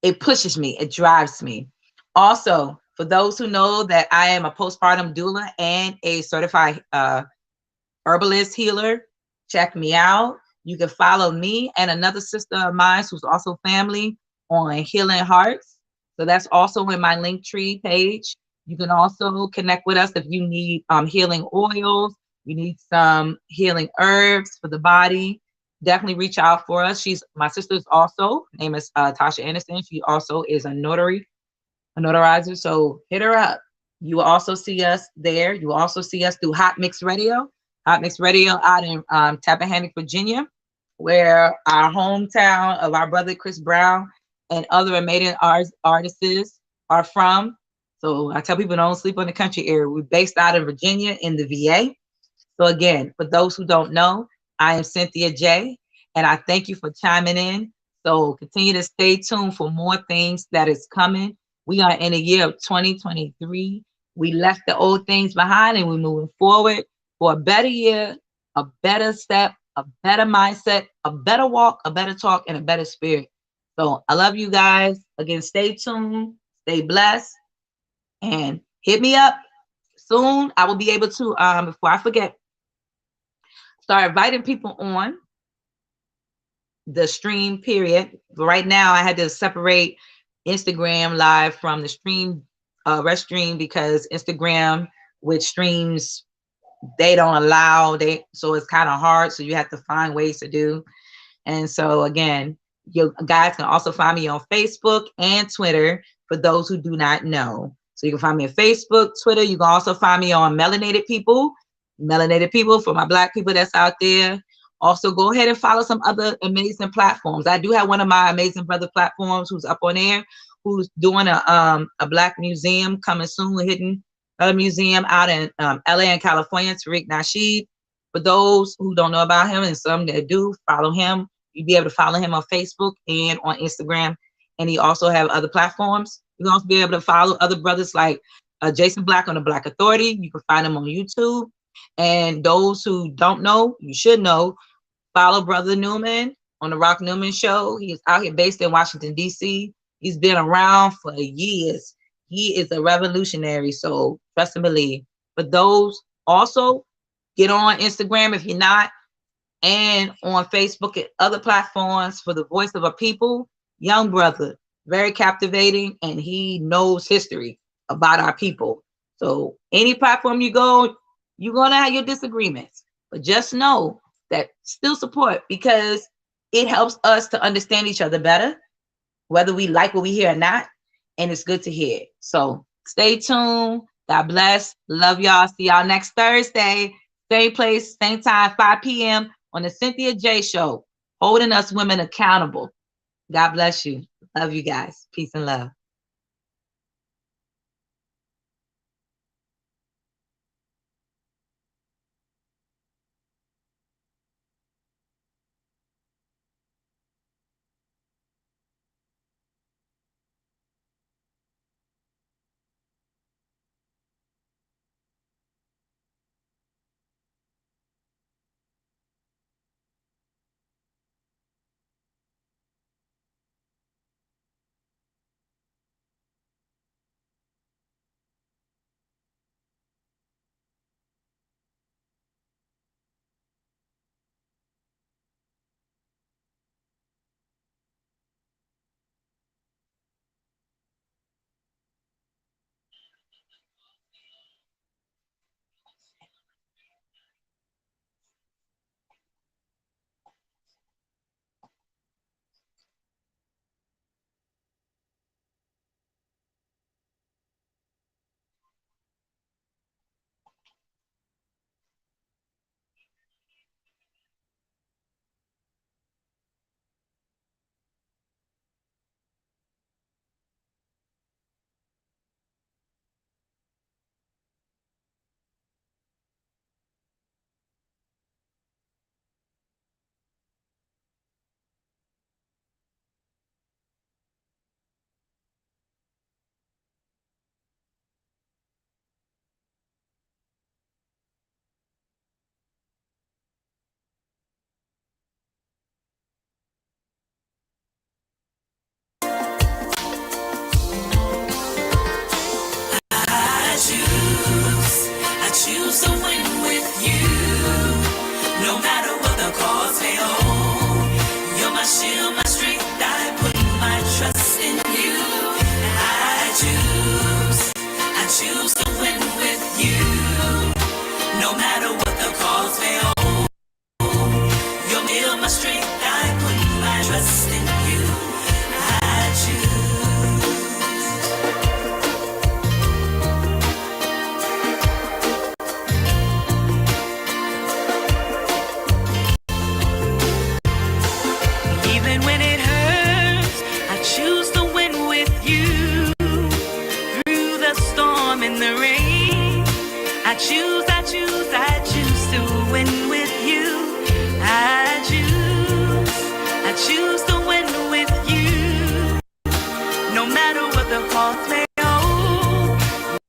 it pushes me, it drives me. Also, for those who know that I am a postpartum doula and a certified herbalist healer, check me out. You can follow me and another sister of mine who's also family on Healing Hearts. So that's also in my Linktree page. You can also connect with us if you need healing oils. You need some healing herbs for the body. Definitely reach out for us. My sister's also, name is Tasha Anderson. She also is a notarizer. So hit her up. You will also see us there. You will also see us through Hot Mix Radio out in Tappahannock, Virginia, where our hometown of our brother Chris Brown and other amazing artists are from. So I tell people, don't sleep on the country area. We're based out of Virginia in the VA. So again, for those who don't know, I am Cynthia J, and I thank you for chiming in. So continue to stay tuned for more things that is coming. We are in the year of 2023. We left the old things behind and we're moving forward for a better year, a better step, a better mindset, a better walk, a better talk, and a better spirit. So I love you guys. Again, stay tuned, stay blessed, and hit me up. Soon I will be able to, before I forget, start inviting people on the stream period. Right now, I had to separate Instagram Live from the stream, rest stream, because Instagram with streams, they don't allow, so it's kind of hard. So you have to find ways to do. And so again, you guys can also find me on Facebook and Twitter for those who do not know. So you can find me on Facebook, Twitter. You can also find me on Melanated People for my Black people that's out there. Also, go ahead and follow some other amazing platforms. I do have one of my amazing brother platforms who's up on there, who's doing a Black museum coming soon, hitting a museum out in LA and California, Tariq Nasheed. For those who don't know about him, and some that do, follow him. You'll be able to follow him on Facebook and on Instagram. And he also have other platforms. You can also be able to follow other brothers like Jason Black on the Black Authority. You can find him on YouTube. And those who don't know, you should know, follow Brother Newman on the Rock Newman Show. He is out here based in Washington, D.C. He's been around for years. He is a revolutionary, so trust and believe. For those, also, get on Instagram if you're not, and on Facebook and other platforms for the Voice of a People. Young brother, very captivating, and he knows history about our people. So any platform you go, you're going to have your disagreements, but just know that still support, because it helps us to understand each other better. whether we like what we hear or not. And it's good to hear. So stay tuned. God bless. Love y'all. See y'all next Thursday. Same place, same time, 5 p.m. on the Cynthia J Show, holding us women accountable. God bless you. Love you guys. Peace and love. I choose to win with you, no matter what the cost may hold. You're my shield, my strength, I put my trust in you. I choose to win with you, no matter what the cost may hold. You're my strength, I put my trust in you. I choose. I choose to win with you. I choose to win with you. No matter what the cost may hold.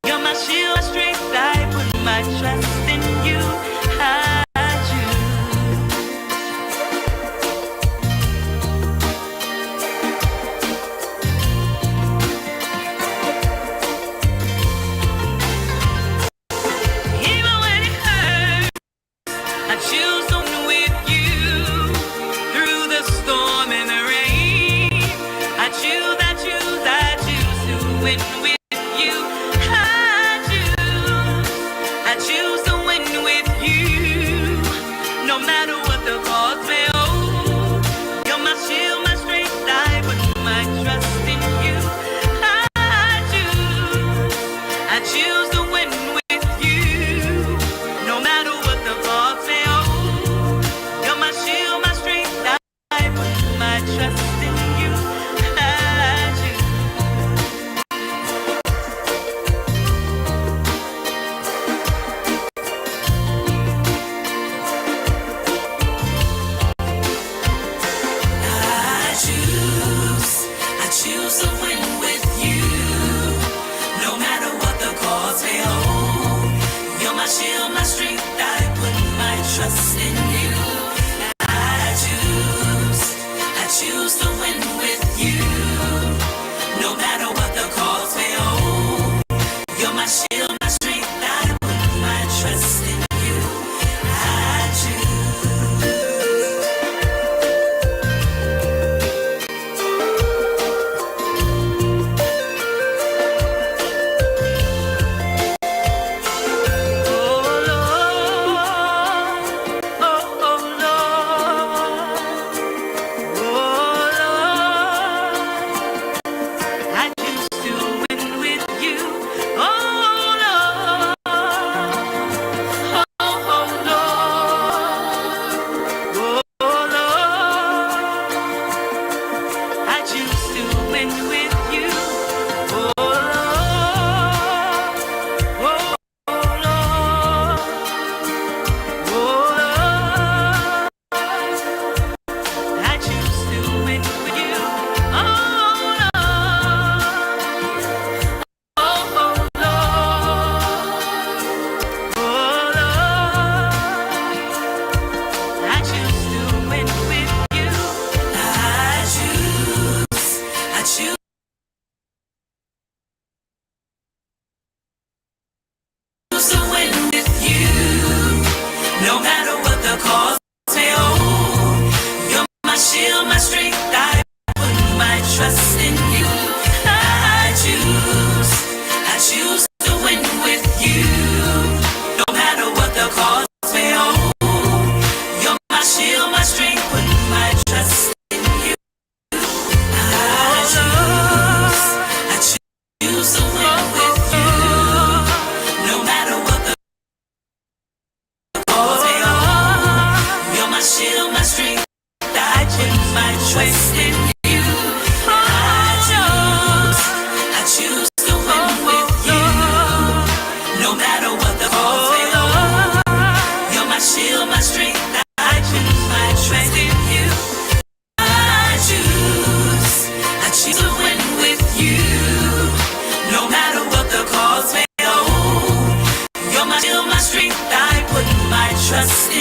You're my shield, my strength, I put my trust in you. trust